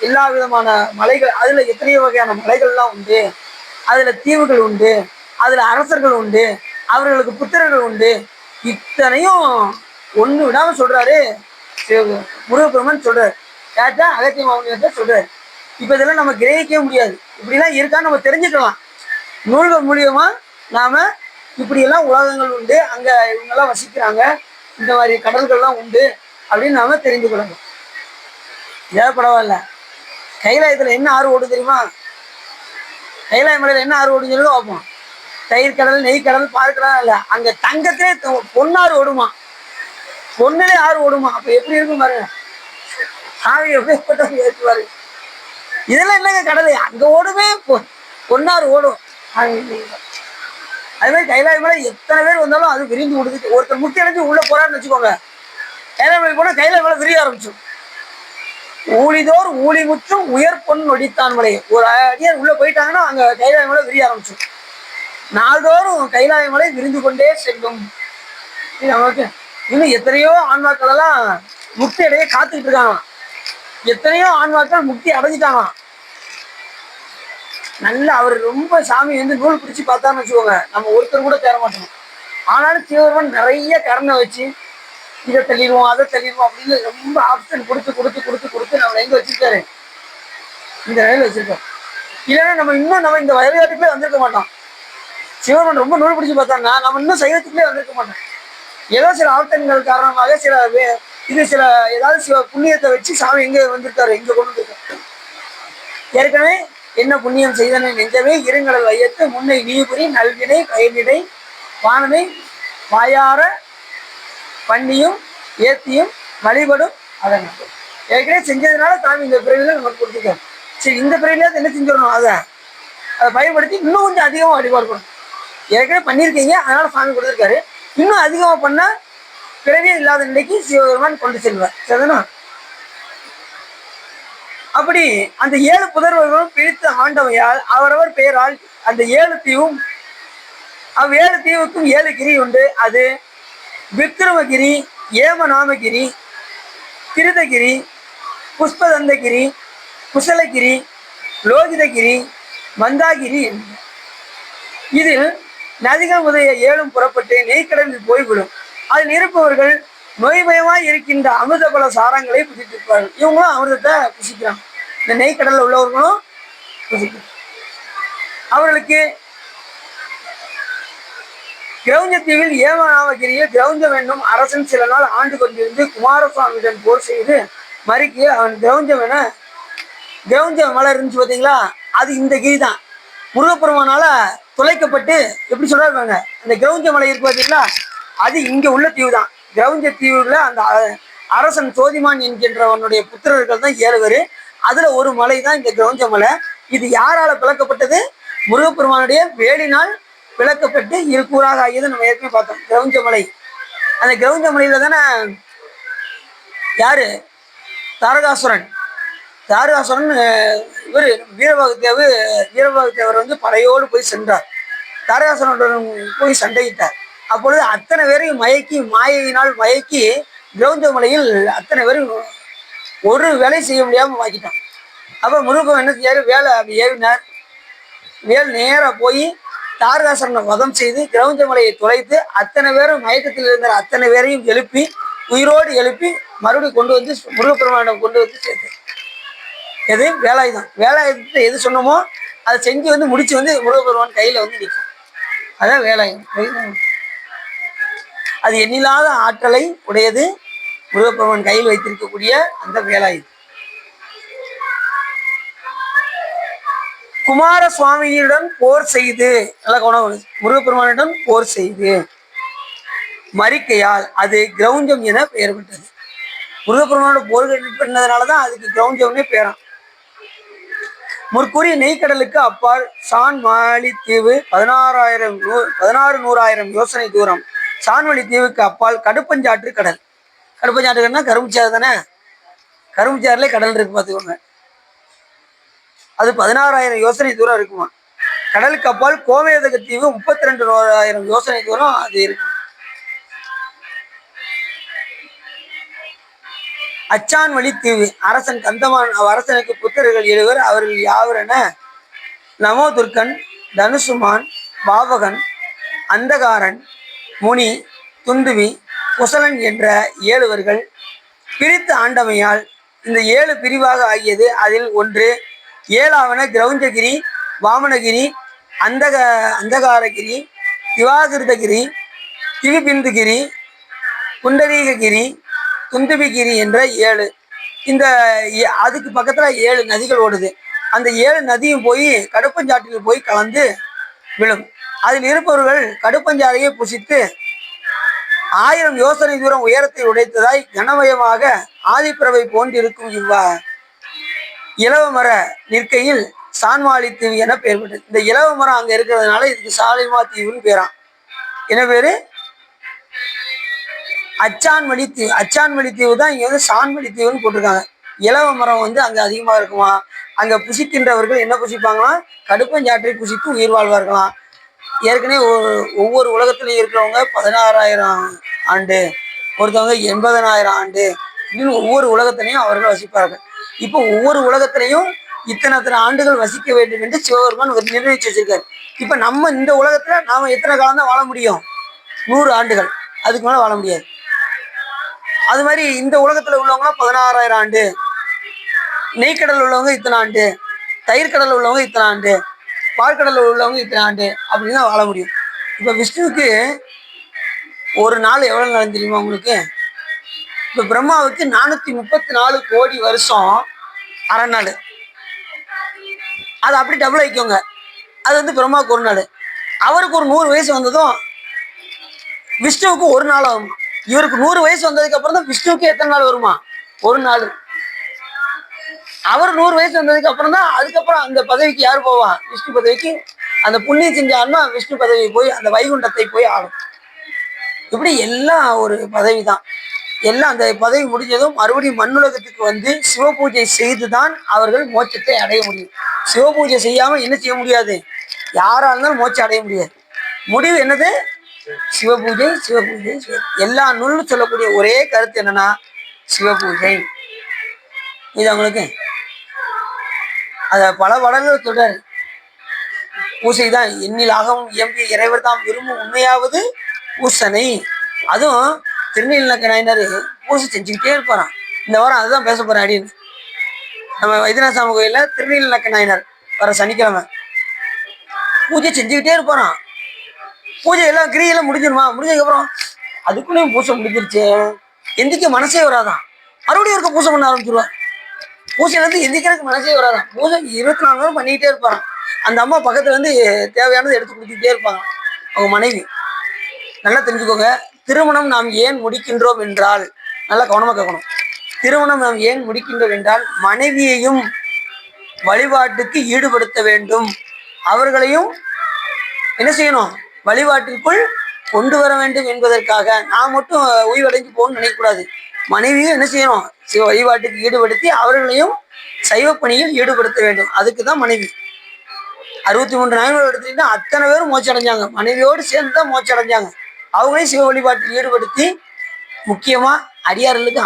எல்லா விதமான மலைகள், அதுல எத்தனையோ வகையான மலைகள்லாம் உண்டு. அதுல தீவுகள் உண்டு, அதுல அரசர்கள் உண்டு, அவர்களுக்கு புத்திரர்கள் உண்டு. இத்தனையும் ஒண்ணு விடாம சொல்றாரு முருகப்பெருமான். சொல்றாரு கேட்டா, அகத்திய மாமுனிவர்கிட்ட சொல்றாரு. இப்ப இதெல்லாம் நம்ம கிரகிக்கவே முடியாது. இப்படிலாம் இருக்கான்னு நம்ம தெரிஞ்சுக்கலாம். நூல்கள் மூலியமா நாம இப்படியெல்லாம் உலகங்கள் உண்டு, அங்க இவங்கெல்லாம் வசிக்கிறாங்க, இந்த மாதிரி கடல்கள்லாம் உண்டு அப்படின்னு நாம தெரிந்து கொள்ளணும். ஏன் பரவாயில்ல. கைலாயத்துல என்ன ஆறு ஓடும் தெரியுமா? கைலாய மலையில என்ன ஆறு ஓடும் சொல்லி பார்ப்போம். தயிர் கடல், நெய் கடல், பார்க்கலாம் இல்ல, அங்க தங்கத்திலே பொன்னாறு ஓடுமா, பொண்ணுலே ஆறு ஓடுமா. அப்ப எப்படி இருக்கும் பாருங்க. சாமி எப்படி ஏற்றுவாரு. இதெல்லாம் என்னங்க கடல், அங்க ஓடுமே பொன்னாறு ஓடும். அது மாதிரி கைலாய மலை எத்தனை பேர் வந்தாலும் அது விரிந்து விடுது. ஒருத்தர் முக்கிய அடைஞ்சு உள்ள போறாருன்னு வச்சுக்கோங்க, கைலாய மலை போனா கைலாய மலை விரிய ஆரம்பிச்சோம். ஊழிதோர் ஊழி முற்றும் உயர் பொன் நொடித்தான் மலை. ஒரு அடியார் உள்ள போயிட்டாங்கன்னா அங்க கைலாய மலை விரிய ஆரம்பிச்சோம். நாள்தோறும் கைலாய மலை விரிந்து கொண்டே செல்லும். நமக்கு இன்னும் எத்தனையோ ஆன்மாக்கள் எல்லாம் முக்தி அடைய காத்துக்கிட்டு இருக்காங்க. எத்தனையோ ஆன்மாக்கள் முக்தி அடைஞ்சிட்டாங்க. நல்ல அவர் ரொம்ப சாமி நூல் பிடிச்சி பார்த்தான்னு வச்சுக்கோங்க, நம்ம ஒருத்தர் கூட தேர மாட்டோம். ஆனாலும் சிவபெருமான் நிறைய கருணை வச்சு இதை தள்ளிடுவோம் அதை தள்ளிடுவோம் அப்படின்னு ரொம்ப ஆப்ஷன் கொடுத்து கொடுத்து கொடுத்து கொடுத்து நம்மளை எங்க வச்சிருக்காரு, இந்த நிலையில வச்சிருக்காரு. இல்லைன்னா நம்ம இந்த வயலுக்குள்ளே வந்திருக்க மாட்டோம். சிவபெருமான் ரொம்ப நூல் பிடிச்சி பார்த்தாங்கன்னா நம்ம இன்னும் சைவத்துக்குள்ளே வந்திருக்க மாட்டோம். ஏதோ சில ஆப்ஷன்கள் காரணமாக சில ஏதாவது புண்ணியத்தை வச்சு சாமி எங்க வந்திருக்காரு, எங்க கொண்டு வந்திருக்காரு. ஏற்கனவே என்ன புண்ணியம் செய்தனை நெஞ்சவே இருங்கடல் வையத்து முன்னை நீபுரி நல்வினை பயனிடை வானனை வாயார பண்ணியும் ஏத்தியும் வழிபடும் அதன் ஏற்கனவே செஞ்சதுனால சாமி இந்த பிறவில நமக்கு கொடுத்துருக்காரு. சரி, இந்த பிறவிலாவது என்ன செஞ்சிடணும், அதை பயன்படுத்தி இன்னும் கொஞ்சம் அதிகமாக வழிபாடு பண்ணணும். ஏற்கனவே பண்ணியிருக்கீங்க, அதனால சாமி கொடுத்துருக்காரு. இன்னும் அதிகமாக பண்ண பிறவியே இல்லாத நிலைக்கு சிவபெருமான் கொண்டு செல்வார். சரிதானா? அப்படி அந்த 7 புதர்வர்களும் பிரித்து ஆண்டவையால் அவரவர் பெயரால் அந்த 7 தீவும் 7 தீவுக்கும் 7 கிரி உண்டு. அது விக்ரமகிரி, ஏமநாமகிரி, கிருதகிரி, புஷ்பதந்தகிரி, குசலகிரி, லோகிதகிரி, மந்தாகிரி. இதில் நதிகள் முதலிய 7 புறப்பட்டு நெய்க்கடலில் போய்விடும். அதில் இருப்பவர்கள் நோய்மயமாய் இருக்கின்ற அமிர்த பல சாரங்களை புசித்திருப்பார்கள். இவங்களும் அமிர்தத்தை புசிக்கிறாங்க. இந்த நெய்க்கடலில் உள்ளவர்களும் புசிக்கிறாங்க. அவர்களுக்கு கிரௌஞ்சத்தீவில் ஏமநாமகிரியில் கிரௌஞ்சம் என்னும் அரசன் சில நாள் ஆண்டு கொண்டிருந்து குமாரசுவாமியுடன் போர் செய்து மறிக்கு அவன் கிரௌஞ்சம் என கிரௌஞ்ச மலை இருந்துச்சு பார்த்தீங்களா, அது இந்த கிரி தான். முருகப்பெருமானால துளைக்கப்பட்டு எப்படி சொல்றாங்க, அந்த கிரௌஞ்ச மலை இருக்கு பார்த்தீங்களா, அது இங்க உள்ள தீவு தான். கிரௌஞ்ச தீவுல அந்த அரசன் சோதிமான் என்கின்றவனுடைய புத்திரர்கள் தான் 7 பேர். அதுல ஒரு மலை தான் இந்த கிரௌஞ்ச மலை. இது யாரால பிளக்கப்பட்டது? முருகப்பெருமானுடைய வேலினால் விளக்கப்பட்டு இரு கூறாக ஆகியது நம்ம ஏற்கனவே பார்த்தோம். கிரௌஞ்ச மலை, அந்த கிரௌஞ்ச மலையில தானே யாரு தாரகாசுரன் இவர் வீரபாகுதேவர் வந்து படையோடு போய் சென்றார். தாரகாசுரனுடன் போய் சண்டையிட்டார். அப்பொழுது அத்தனை பேரையும் மயக்கி, மாயையினால் மயக்கி கிரௌஞ்ச மலையில் அத்தனை பேரும் ஒரு வேலை செய்ய முடியாம வாக்கிட்டான். அப்ப முருகன் என்ன செய்யாரு, வேலை அப்படி ஏறினார். வேல் நேரா போய் தாரகாசுரனை வதம் செய்து கிரௌஞ்ச மலையை துளைத்து அத்தனை பேரும் மயக்கத்தில் இருந்த அத்தனை பேரையும் எழுப்பி உயிரோடு எழுப்பி மறுபடியும் கொண்டு வந்து முருகப்பெருமானிடம் கொண்டு வந்து சேர்த்து. எது வேலாயுதம். வேலாயுதத்தை எது சொன்னமோ அதை செஞ்சு வந்து முடிச்சு வந்து முருகப்பெருமான் கையில வந்து நிற்கும். அதான் வேலாயுதம். அது எண்ணில்லாத ஆற்றலை உடையது முருகப்பெருமான் கையில் வைத்திருக்கக்கூடிய அந்த வேலாயுதம். குமார சுவாமியுடன் போர் செய்து, நல்ல கவனம், முருகப்பெருமானிடம் போர் செய்து மறிக்கையால் அது கிரௌஞ்சம் என பெயர் பெற்றது. முருகப்பெருமானோட போர் பண்ணதுனாலதான் அதுக்கு கிரௌஞ்சம்னே பேராம். முற்கூறிய நெய்க்கடலுக்கு அப்பால் சான்மாலி தீவு 16,100 யோசனை தூரம். சான்வழி தீவுக்கு அப்பால் கடுப்பஞ்சாற்று கடல். கடுப்பஞ்சாற்றுன்னா கரும்புச்சாறு தானே, கரும்புச்சாறுல கடல் இருக்கு பார்த்துக்கோங்க. அது 16,000 யோசனை தூரம் இருக்குமா. கடலுக்கு அப்பால் கோமேதக தீவு 32,000 யோசனை தூரம் அது இருக்கு. அச்சான்வழி தீவு அரசன் கந்தமான் அரசனுக்கு புத்திரர்கள் 7 பேர். அவர்கள் யாவரென நமோதுர்க்கன், தனுசுமான், பாவகன், அந்தகாரன், முனி, துந்துவி, குசலன் என்ற 7 பேர்கள் பிரித்து ஆண்டமையால் இந்த 7 பிரிவாக ஆகியது. அதில் ஒன்று 7ஆவன கிரௌஞ்சகிரி, வாமனகிரி, அந்தகாரகிரி, திவாகிருதகிரி, திவிபிந்துகிரி, புண்டரீககிரி, துந்துபிகிரி என்ற 7. இந்த அதுக்கு பக்கத்துல 7 நதிகள் ஓடுது. அந்த 7 நதியும் போய் கடுப்பஞ்சாற்றில் போய் கலந்து விழும். அதில் இருப்பவர்கள் கடுப்பஞ்சாறையை புசித்து 1000 யோசனை தூரம் உயரத்தை உடைத்ததாய் கனமயமாக ஆதிப்பிரவை போன்றிருக்கும் இலவமர நிற்கையில் சான்மாலி தீவு என பெயர் பெற்றது. இந்த இலவமரம் அங்க இருக்கிறதுனால இதுக்கு சாலிமா தீவுன்னு பேராம். என்ன பேரு? அச்சான்மணி தீவு. அச்சான்மணி தீவு தான் இங்க வந்து சான்மணி தீவுன்னு போட்டிருக்காங்க. இலவ மரம் வந்து அங்க அதிகமா இருக்குமா. அங்க புசிக்கின்றவர்கள் என்ன புசிப்பாங்களாம்? கடுப்பஞ்சாற்றை புசித்து உயிர் வாழ்வார்களாம். ஏற்கனவே ஒவ்வொரு உலகத்திலையும் இருக்கிறவங்க 16,000 ஆண்டு, ஒருத்தவங்க 80,000 ஆண்டு, இன்னும் ஒவ்வொரு உலகத்திலையும் அவர்கள் வசிப்பார்கள். இப்போ ஒவ்வொரு உலகத்திலையும் இத்தனை ஆண்டுகள் வசிக்க வேண்டும் என்று சிவபெருமான் நிர்ணயிச்சு வச்சிருக்காரு. இப்ப நம்ம இந்த உலகத்துல நாம எத்தனை காலம் தான் வாழ முடியும்? 100 ஆண்டுகள், அதுக்கு மேல வாழ முடியாது. அது மாதிரி இந்த உலகத்துல உள்ளவங்களாம் 16,000 ஆண்டு, நெய்க்கடல் உள்ளவங்க இத்தனை ஆண்டு, தயிர்கடல் உள்ளவங்க இத்தனை ஆண்டு, பால்கடல் உள்ளவங்க இத்தனை ஆண்டு அப்படின்னு தான் வாழ முடியும். இப்ப விஷ்ணுவுக்கு ஒரு நாள் எவ்வளவு நாள் தெரியுமா உங்களுக்கு? இப்ப பிரம்மாவுக்கு 434 கோடி வருஷம் அரை நாள். அது அப்படி டபுள் ஆயிக்கோங்க. அது வந்து பிரம்மாவுக்கு ஒரு நாள். அவருக்கு ஒரு 100 வயசு வந்ததும் விஷ்ணுவுக்கு ஒரு நாள் ஆகும். இவருக்கு 100 வயசு வந்ததுக்கு அப்புறம் தான் விஷ்ணுவுக்கு எத்தனை நாள் வருமா? ஒரு நாள். அவர் 100 வயசு வந்ததுக்கு அப்புறம் தான் அதுக்கப்புறம் அந்த பதவிக்கு யார் போவா? விஷ்ணு பதவிக்கு. அந்த புண்ணியம் செஞ்ச ஆன்மா விஷ்ணு பதவி போய் அந்த வைகுண்டத்தை போய் ஆடும். இப்படி எல்லாம் ஒரு பதவி தான். எல்லாம் அந்த பதவி முடிஞ்சதும் மறுபடியும் மண்ணுலகத்துக்கு வந்து சிவ பூஜை செய்துதான் அவர்கள் மோட்சத்தை அடைய முடியும். சிவ பூஜை செய்யாம என்ன செய்ய முடியாது? யாரா இருந்தாலும் மோட்சம் அடைய முடியாது. முடிவு என்னது? சிவபூஜை, சிவபூஜை. எல்லா நூலும் சொல்லக்கூடிய ஒரே கருத்து என்னன்னா சிவபூஜை. இது அவங்களுக்கு அத பல பாடல்கள் தொடர் பூசை தான் எண்ணிலாகவும் இயம்பிய இறைவர் தாம் விரும்பும் உண்மையாவது பூசனை. அதுவும் திருநீலக்க நாயனார் பூசை செஞ்சுக்கிட்டே இருப்பாராம். இந்த வாரம் அதுதான் பேச போறேன் அப்படின்னு. நம்ம வைத்தியநாசாமி கோயில்ல திருநீலக்க நாயனார் வர சனிக்கிழமை பூஜை செஞ்சுக்கிட்டே இருப்பாராம். பூஜை எல்லாம் கிரியெல்லாம் முடிஞ்சிருமா, முடிஞ்சதுக்கப்புறம் அதுக்குள்ளேயும் பூசை முடிஞ்சிருச்சு, எந்திக்க மனசே வராதான், மறுபடியும் இருக்க பூசை பண்ண ஆரம்பிச்சிருவா. பூசையிலேருந்து எந்திக்கிறதுக்கு மனசே வராதான். பூஜை 24 மணி நேரம் பண்ணிக்கிட்டே இருப்பாராம். அந்த அம்மா பக்கத்துல வந்து தேவையானதை எடுத்து கொடுத்துக்கிட்டே இருப்பாங்க அவங்க மனைவி. நல்லா தெரிஞ்சுக்கோங்க, திருமணம் நாம் ஏன் முடிக்கின்றோம் என்றால், நல்லா கவனமா கேட்கணும், திருமணம் நாம் ஏன் முடிக்கின்றோம் என்றால் மனைவியையும் வழிபாட்டுக்கு ஈடுபடுத்த வேண்டும், அவர்களையும் என்ன செய்யணும், வழிபாட்டிற்குள் கொண்டு வர வேண்டும் என்பதற்காக. நான் மட்டும் ஓய்வடைஞ்சு போகணும்னு நினைக்கக்கூடாது. மனைவியும் என்ன செய்யணும், சிவ வழிபாட்டுக்கு ஈடுபடுத்தி அவர்களையும் சைவ பணியில் ஈடுபடுத்த வேண்டும். அதுக்கு தான் மனைவி. 63 நாயன்மார்கள் எடுத்துக்கிட்டா அத்தனை பேரும் மோட்சம் அடைஞ்சாங்க, மனைவியோடு சேர்ந்து தான் மோட்சம் அடைஞ்சாங்க. அவங்களையும் சிவ வழிபாட்டில் ஈடுபடுத்தி, முக்கியமா அடியார்களுக்கு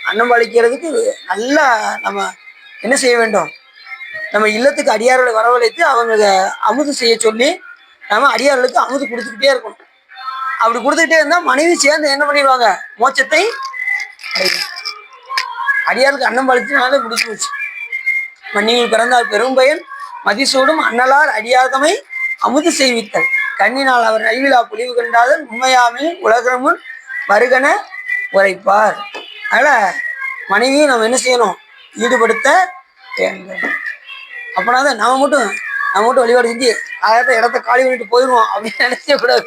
அன்னம்பாளிக்கிறதுக்கு நல்லா நம்ம என்ன செய்ய வேண்டும், நம்ம இல்லத்துக்கு அடியார்களை வரவழைத்து அவங்க அமுது செய்ய சொல்லி நம்ம அடியார்களுக்கு அமுது கொடுத்துக்கிட்டே இருக்கணும். அப்படி கொடுத்துக்கிட்டே இருந்தா மனைவி சேர்ந்து என்ன பண்ணிடுவாங்க, மோட்சத்தை அடியாருக்கு அன்னம்பாளிச்சுனாலே முடிச்சு வச்சு. மண்ணில் பிறந்தால் பெரும் பயன் மதிசூடும் அன்னலார் அடியாதமை அமுது செய்வித்தல் கண்ணினால் அவர் நல்விழா பொலிவு கண்டாதல் உண்மையாமல் உலகமுன் வருகன உரைப்பார். அதனால மனைவியும் நம்ம என்ன செய்யணும், ஈடுபடுத்த வேண்டும். அப்படின்னா நம்ம மட்டும் வழிபாடு செஞ்சு இடத்த காலி பண்ணிட்டு போயிடுவோம் அப்படின்னு நினைச்சக்கூடாது.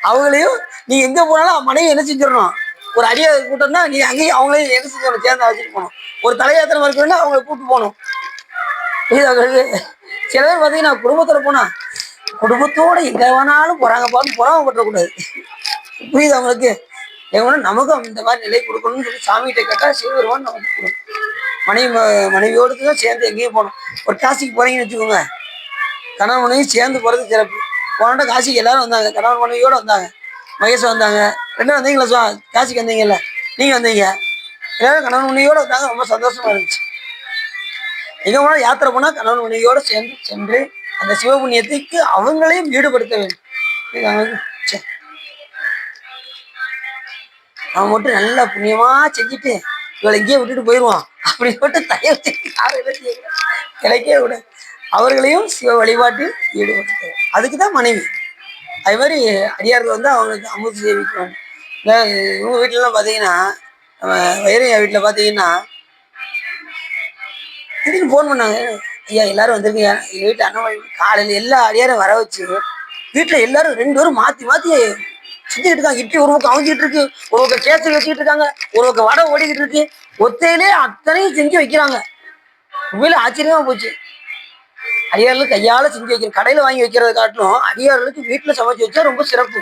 அவங்களையும் நீ எங்க போனாலும் மனைவி என்ன செஞ்சிடணும், ஒரு அடியா கூட்டம்னா நீ அங்கேயும் அவங்களையும் என்ன செஞ்சணும், சேர்ந்து வச்சுட்டு போகணும். ஒரு தலையாத்திரம் இருக்கணும்னா அவங்களை கூப்பிட்டு போகணும். சில பேர் பார்த்தீங்கன்னா குடும்பத்தோட போனா குடும்பத்தோட எங்க வேணாலும் போறாங்க பார்த்து பொறாமப்படக்கூடாது. புரியுது அவங்களுக்கு? எங்கன்னா நமக்கும் இந்த மாதிரி நிலை கொடுக்கணும்னு சொல்லி சாமிகிட்ட கேட்டா சிவபெருமான் நமக்கு கொடுக்கும். மனைவியோடு தான் சேர்ந்து எங்கேயும் போகணும். ஒரு காசிக்கு போறீங்கன்னு வச்சுக்கோங்க, கணவன் மனைவி சேர்ந்து போறது சிறப்பு. போனோட காசிக்கு எல்லாரும் வந்தாங்க, கணவன் மனைவியோட வந்தாங்க, மகேஷ் வந்தாங்க, 2 வந்தீங்களா காசிக்கு வந்தீங்கல்ல, நீங்க வந்தீங்க, எல்லாரும் கணவன் மனைவியோட வந்தாங்க. ரொம்ப சந்தோஷமா இருந்துச்சு. எங்க போனா யாத்திரை போனா கணவன் மனைவியோட சேர்ந்து சென்று அந்த சிவபுண்ணியத்துக்கு அவங்களையும் ஈடுபடுத்த வேண்டும். அவன் மட்டும் நல்லா புண்ணியமா செஞ்சுட்டு இவளை இங்கேயே விட்டுட்டு போயிடுவான் அப்படி மட்டும் தயவு செஞ்சு கிடைக்கவே விட அவர்களையும் சிவ வழிபாட்டில் ஈடுபடுத்த. அதுக்குதான் மனைவி. அது மாதிரி அடியார்கள் வந்து அவங்களுக்கு அமுது சேவிக்கணும். இவங்க வீட்டுலலாம் பார்த்தீங்கன்னா, நம்ம வைரையா வீட்டில் பார்த்தீங்கன்னா திடீர்னு ஃபோன் பண்ணாங்க, ஐயா எல்லாரும் வந்திருக்கீங்க எங்கள் வீட்டில் அண்ணன் காலையில் எல்லா அடியாரும் வர வச்சு வீட்டில் எல்லாரும் 2 பேரும் மாற்றி செஞ்சுக்கிட்டு இருக்காங்க. இட்லி ஒரு பக்கம் அவிஞ்சிட்டு இருக்கு, ஒரு பக்கம் கேசரி வச்சுக்கிட்டு இருக்காங்க, ஒரு பக்கம் வடை ஓடிக்கிட்டு இருக்கு, ஒத்தையிலே அத்தனையும் செஞ்சு வைக்கிறாங்க. உண்மையில ஆச்சரியமா போச்சு. அடியார்களுக்கு கையால செஞ்சு வைக்கிற, கடையில வாங்கி வைக்கிறத காட்டிலும் அடியார்களுக்கு வீட்டுல சமைச்சு வச்சா ரொம்ப சிறப்பு.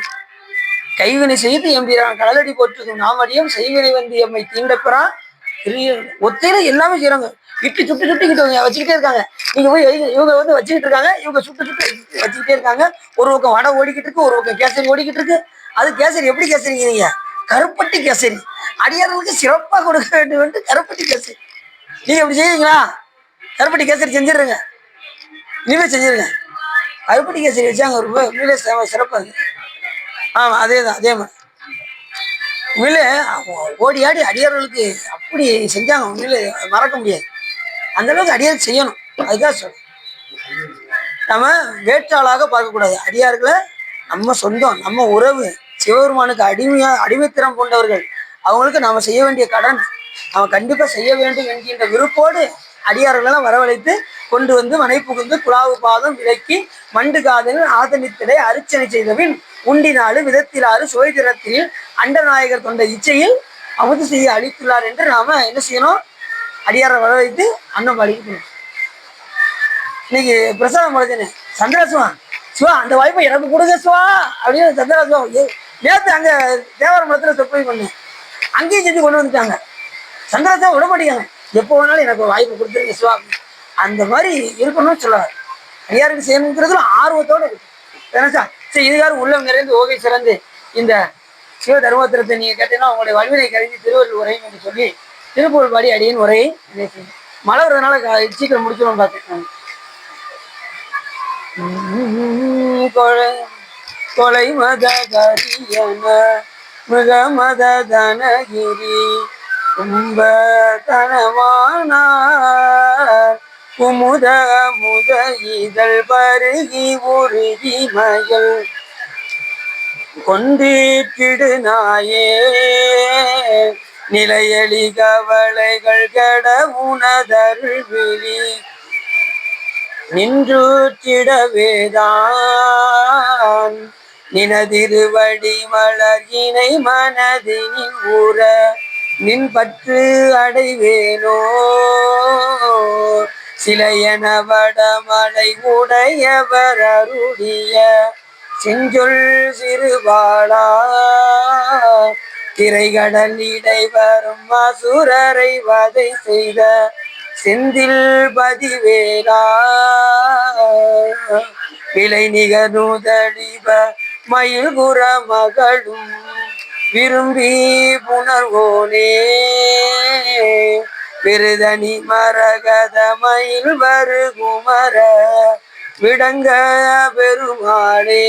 கைவினை செய்து எம்பிரான் கடலடி போட்டு நாம் அடியும் செய்வினை வந்து எம்மை தீண்டப்பறா ஒத்தையில எல்லாமே செய்யறாங்க. இட்லி சுட்டுக்கிட்டு வச்சுக்கிட்டே இருக்காங்க. நீங்க போய் இவங்க வந்து வச்சுக்கிட்டு இருக்காங்க, இவங்க சுட்டு வச்சுக்கிட்டே இருக்காங்க. ஒரு பக்கம் வடை ஓடிக்கிட்டு இருக்கு, ஒரு பக்கம் கேசரி ஓடிக்கிட்டு இருக்கு. அது கேசரி எப்படி கேசரிங்க, கருப்பட்டி கேசரி. அடியார்களுக்கு சிறப்பாக கொடுக்க வேண்டும் என்று கருப்பட்டி கேசரி. நீங்க எப்படி செய்வீங்களா? கருப்பட்டி கேசரி செஞ்சிடுறீங்க, இனிமே செஞ்சிருங்க. கருப்பட்டி கேசரி வச்சாங்க ரொம்ப உண்மையிலே சிறப்பாக இருக்கு. ஆமா அதேதான், அதே மாதிரி உண்மையிலே ஓடி ஆடி அடியார்களுக்கு அப்படி செஞ்சாங்க. உண்மையிலே மறக்க முடியாது, அந்த அளவுக்கு அடியார் செய்யணும். அதுதான் சொல்ல, நம்ம வேற்றாளாக பார்க்கக்கூடாது. அடியார்களை நம்ம சொந்தம், நம்ம உறவு, சிவபெருமானுக்கு அடிமைத்திறம் கொண்டவர்கள். அவங்களுக்கு நாம செய்ய வேண்டிய கடன் அவன் கண்டிப்பா செய்ய வேண்டும் என்கின்ற விருப்போடு அடியார்களெல்லாம் வரவழைத்து கொண்டு வந்து மனை புகுந்து குழாவு பாதம் விலக்கி மண்டு காதல் ஆதனித்திடை அர்ச்சனை செய்தபின் உண்டினாலு விதத்திலாறு சுவை திறத்தில் அண்டநாயகர் கொண்ட இச்சையில் அமுது செய்ய அளித்துள்ளார் என்று நாம என்ன செய்யணும், அடியாரை வரவழைத்து அன்னம் அளிக்கணும். இன்னைக்கு பிரசாதம் முறைஞ்சனே சந்திராசுவா சிவா அந்த வாய்ப்பை எனக்கு கொடுங்க சிவா அப்படின்னு சந்திராசுவா நேற்று அங்க தேவரமலத்துல சொற்பொழி பண்ணேன், அங்கேயும் செஞ்சு கொண்டு வந்துட்டாங்க. சந்திராசுவா விட மாட்டேங்காங்க, எப்போ வேணாலும் எனக்கு வாய்ப்பு கொடுத்துருங்க சிவா. அந்த மாதிரி இருக்கணும்னு சொல்லுவார். அடியாருக்கு செய்யணுங்கிறதுல ஆர்வத்தோடு இருக்கு. ஏன்னா சரி இதுகாரும் உள்ளம் நிறைந்து ஓகை சிறந்து இந்த சிவ தர்மத்திரத்தை நீங்க கேட்டீங்கன்னா உங்களுடைய வலிமையை கருதி திருவள்ளுவர் உரையும் என்று சொல்லி திருப்பூர் பாடி அடியின் ஒரே மழை வருதுனால சீக்கிரம் முடிச்சிடும் பார்த்தேன். கொலை கொலை மத கரியன மிக மத தனகிரி கும்ப தனவானார் குமுத முத இதழ் பருகி உருகி மகள் கொண்டீட்டிடு நாயே நிலையளி கவலைகள் கட உணதருள் விழி நின்றுச்சிடவேதான் நினதிருவடி மலர் இணை மனதினின் ஊற நின் பற்று அடைவேனோ சிலையன வடமலை உடையவர் அருளிய செஞ்சொல் சிறுபாளா திரைகடல் இடைவரும் அசுரரை வதை செய்த செந்தில் பதிவேலா விலை நிகழ்நூதடிவ மயில்புற மகளும் விரும்பி புணர்வோனே விருதனி மரகத மயில் வருகுமர விடங்க பெருமாளே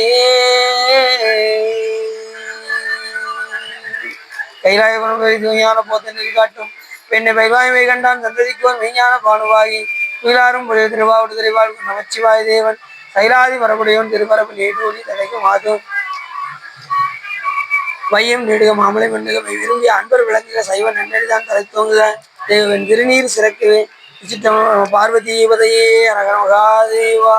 கைலாயபுரம் மெய்ஞான போத்தனில் காட்டும் பெண்ணை பைவாய்மை கண்டான் சந்ததிக்கோர் மெய்ஞான பானுவாகி துயிலாரும் புரிய திருவாவூர் திரைவாழ் நமச்சிவாய தேவன் கைலாதி வரக்கூடியவன் திருப்பரப்பு நீட்டூடி தலைக்கும் மாதும் வையம் நெடுக மாமலை மண்ணுக விரும்பிய அன்பர் விளங்குக சைவ நன்னடிதான் தலை தோங்குக தேவன் திருநீர் சிறக்குவே விசித்தம் பார்வதி பதையே அரகர மகாதேவா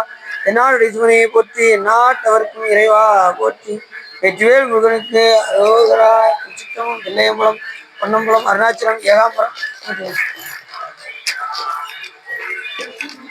என்னாளுடைய சிவனையை போற்றி எந்நாட்டவர்க்கும் இறைவா போற்றி வெற்றிவேல் முருகனுக்கு அரோகரா விசித்தம் தில்லையம்பலம் பொன்னம்பலம் அருணாச்சலம் ஏகாம்பரம்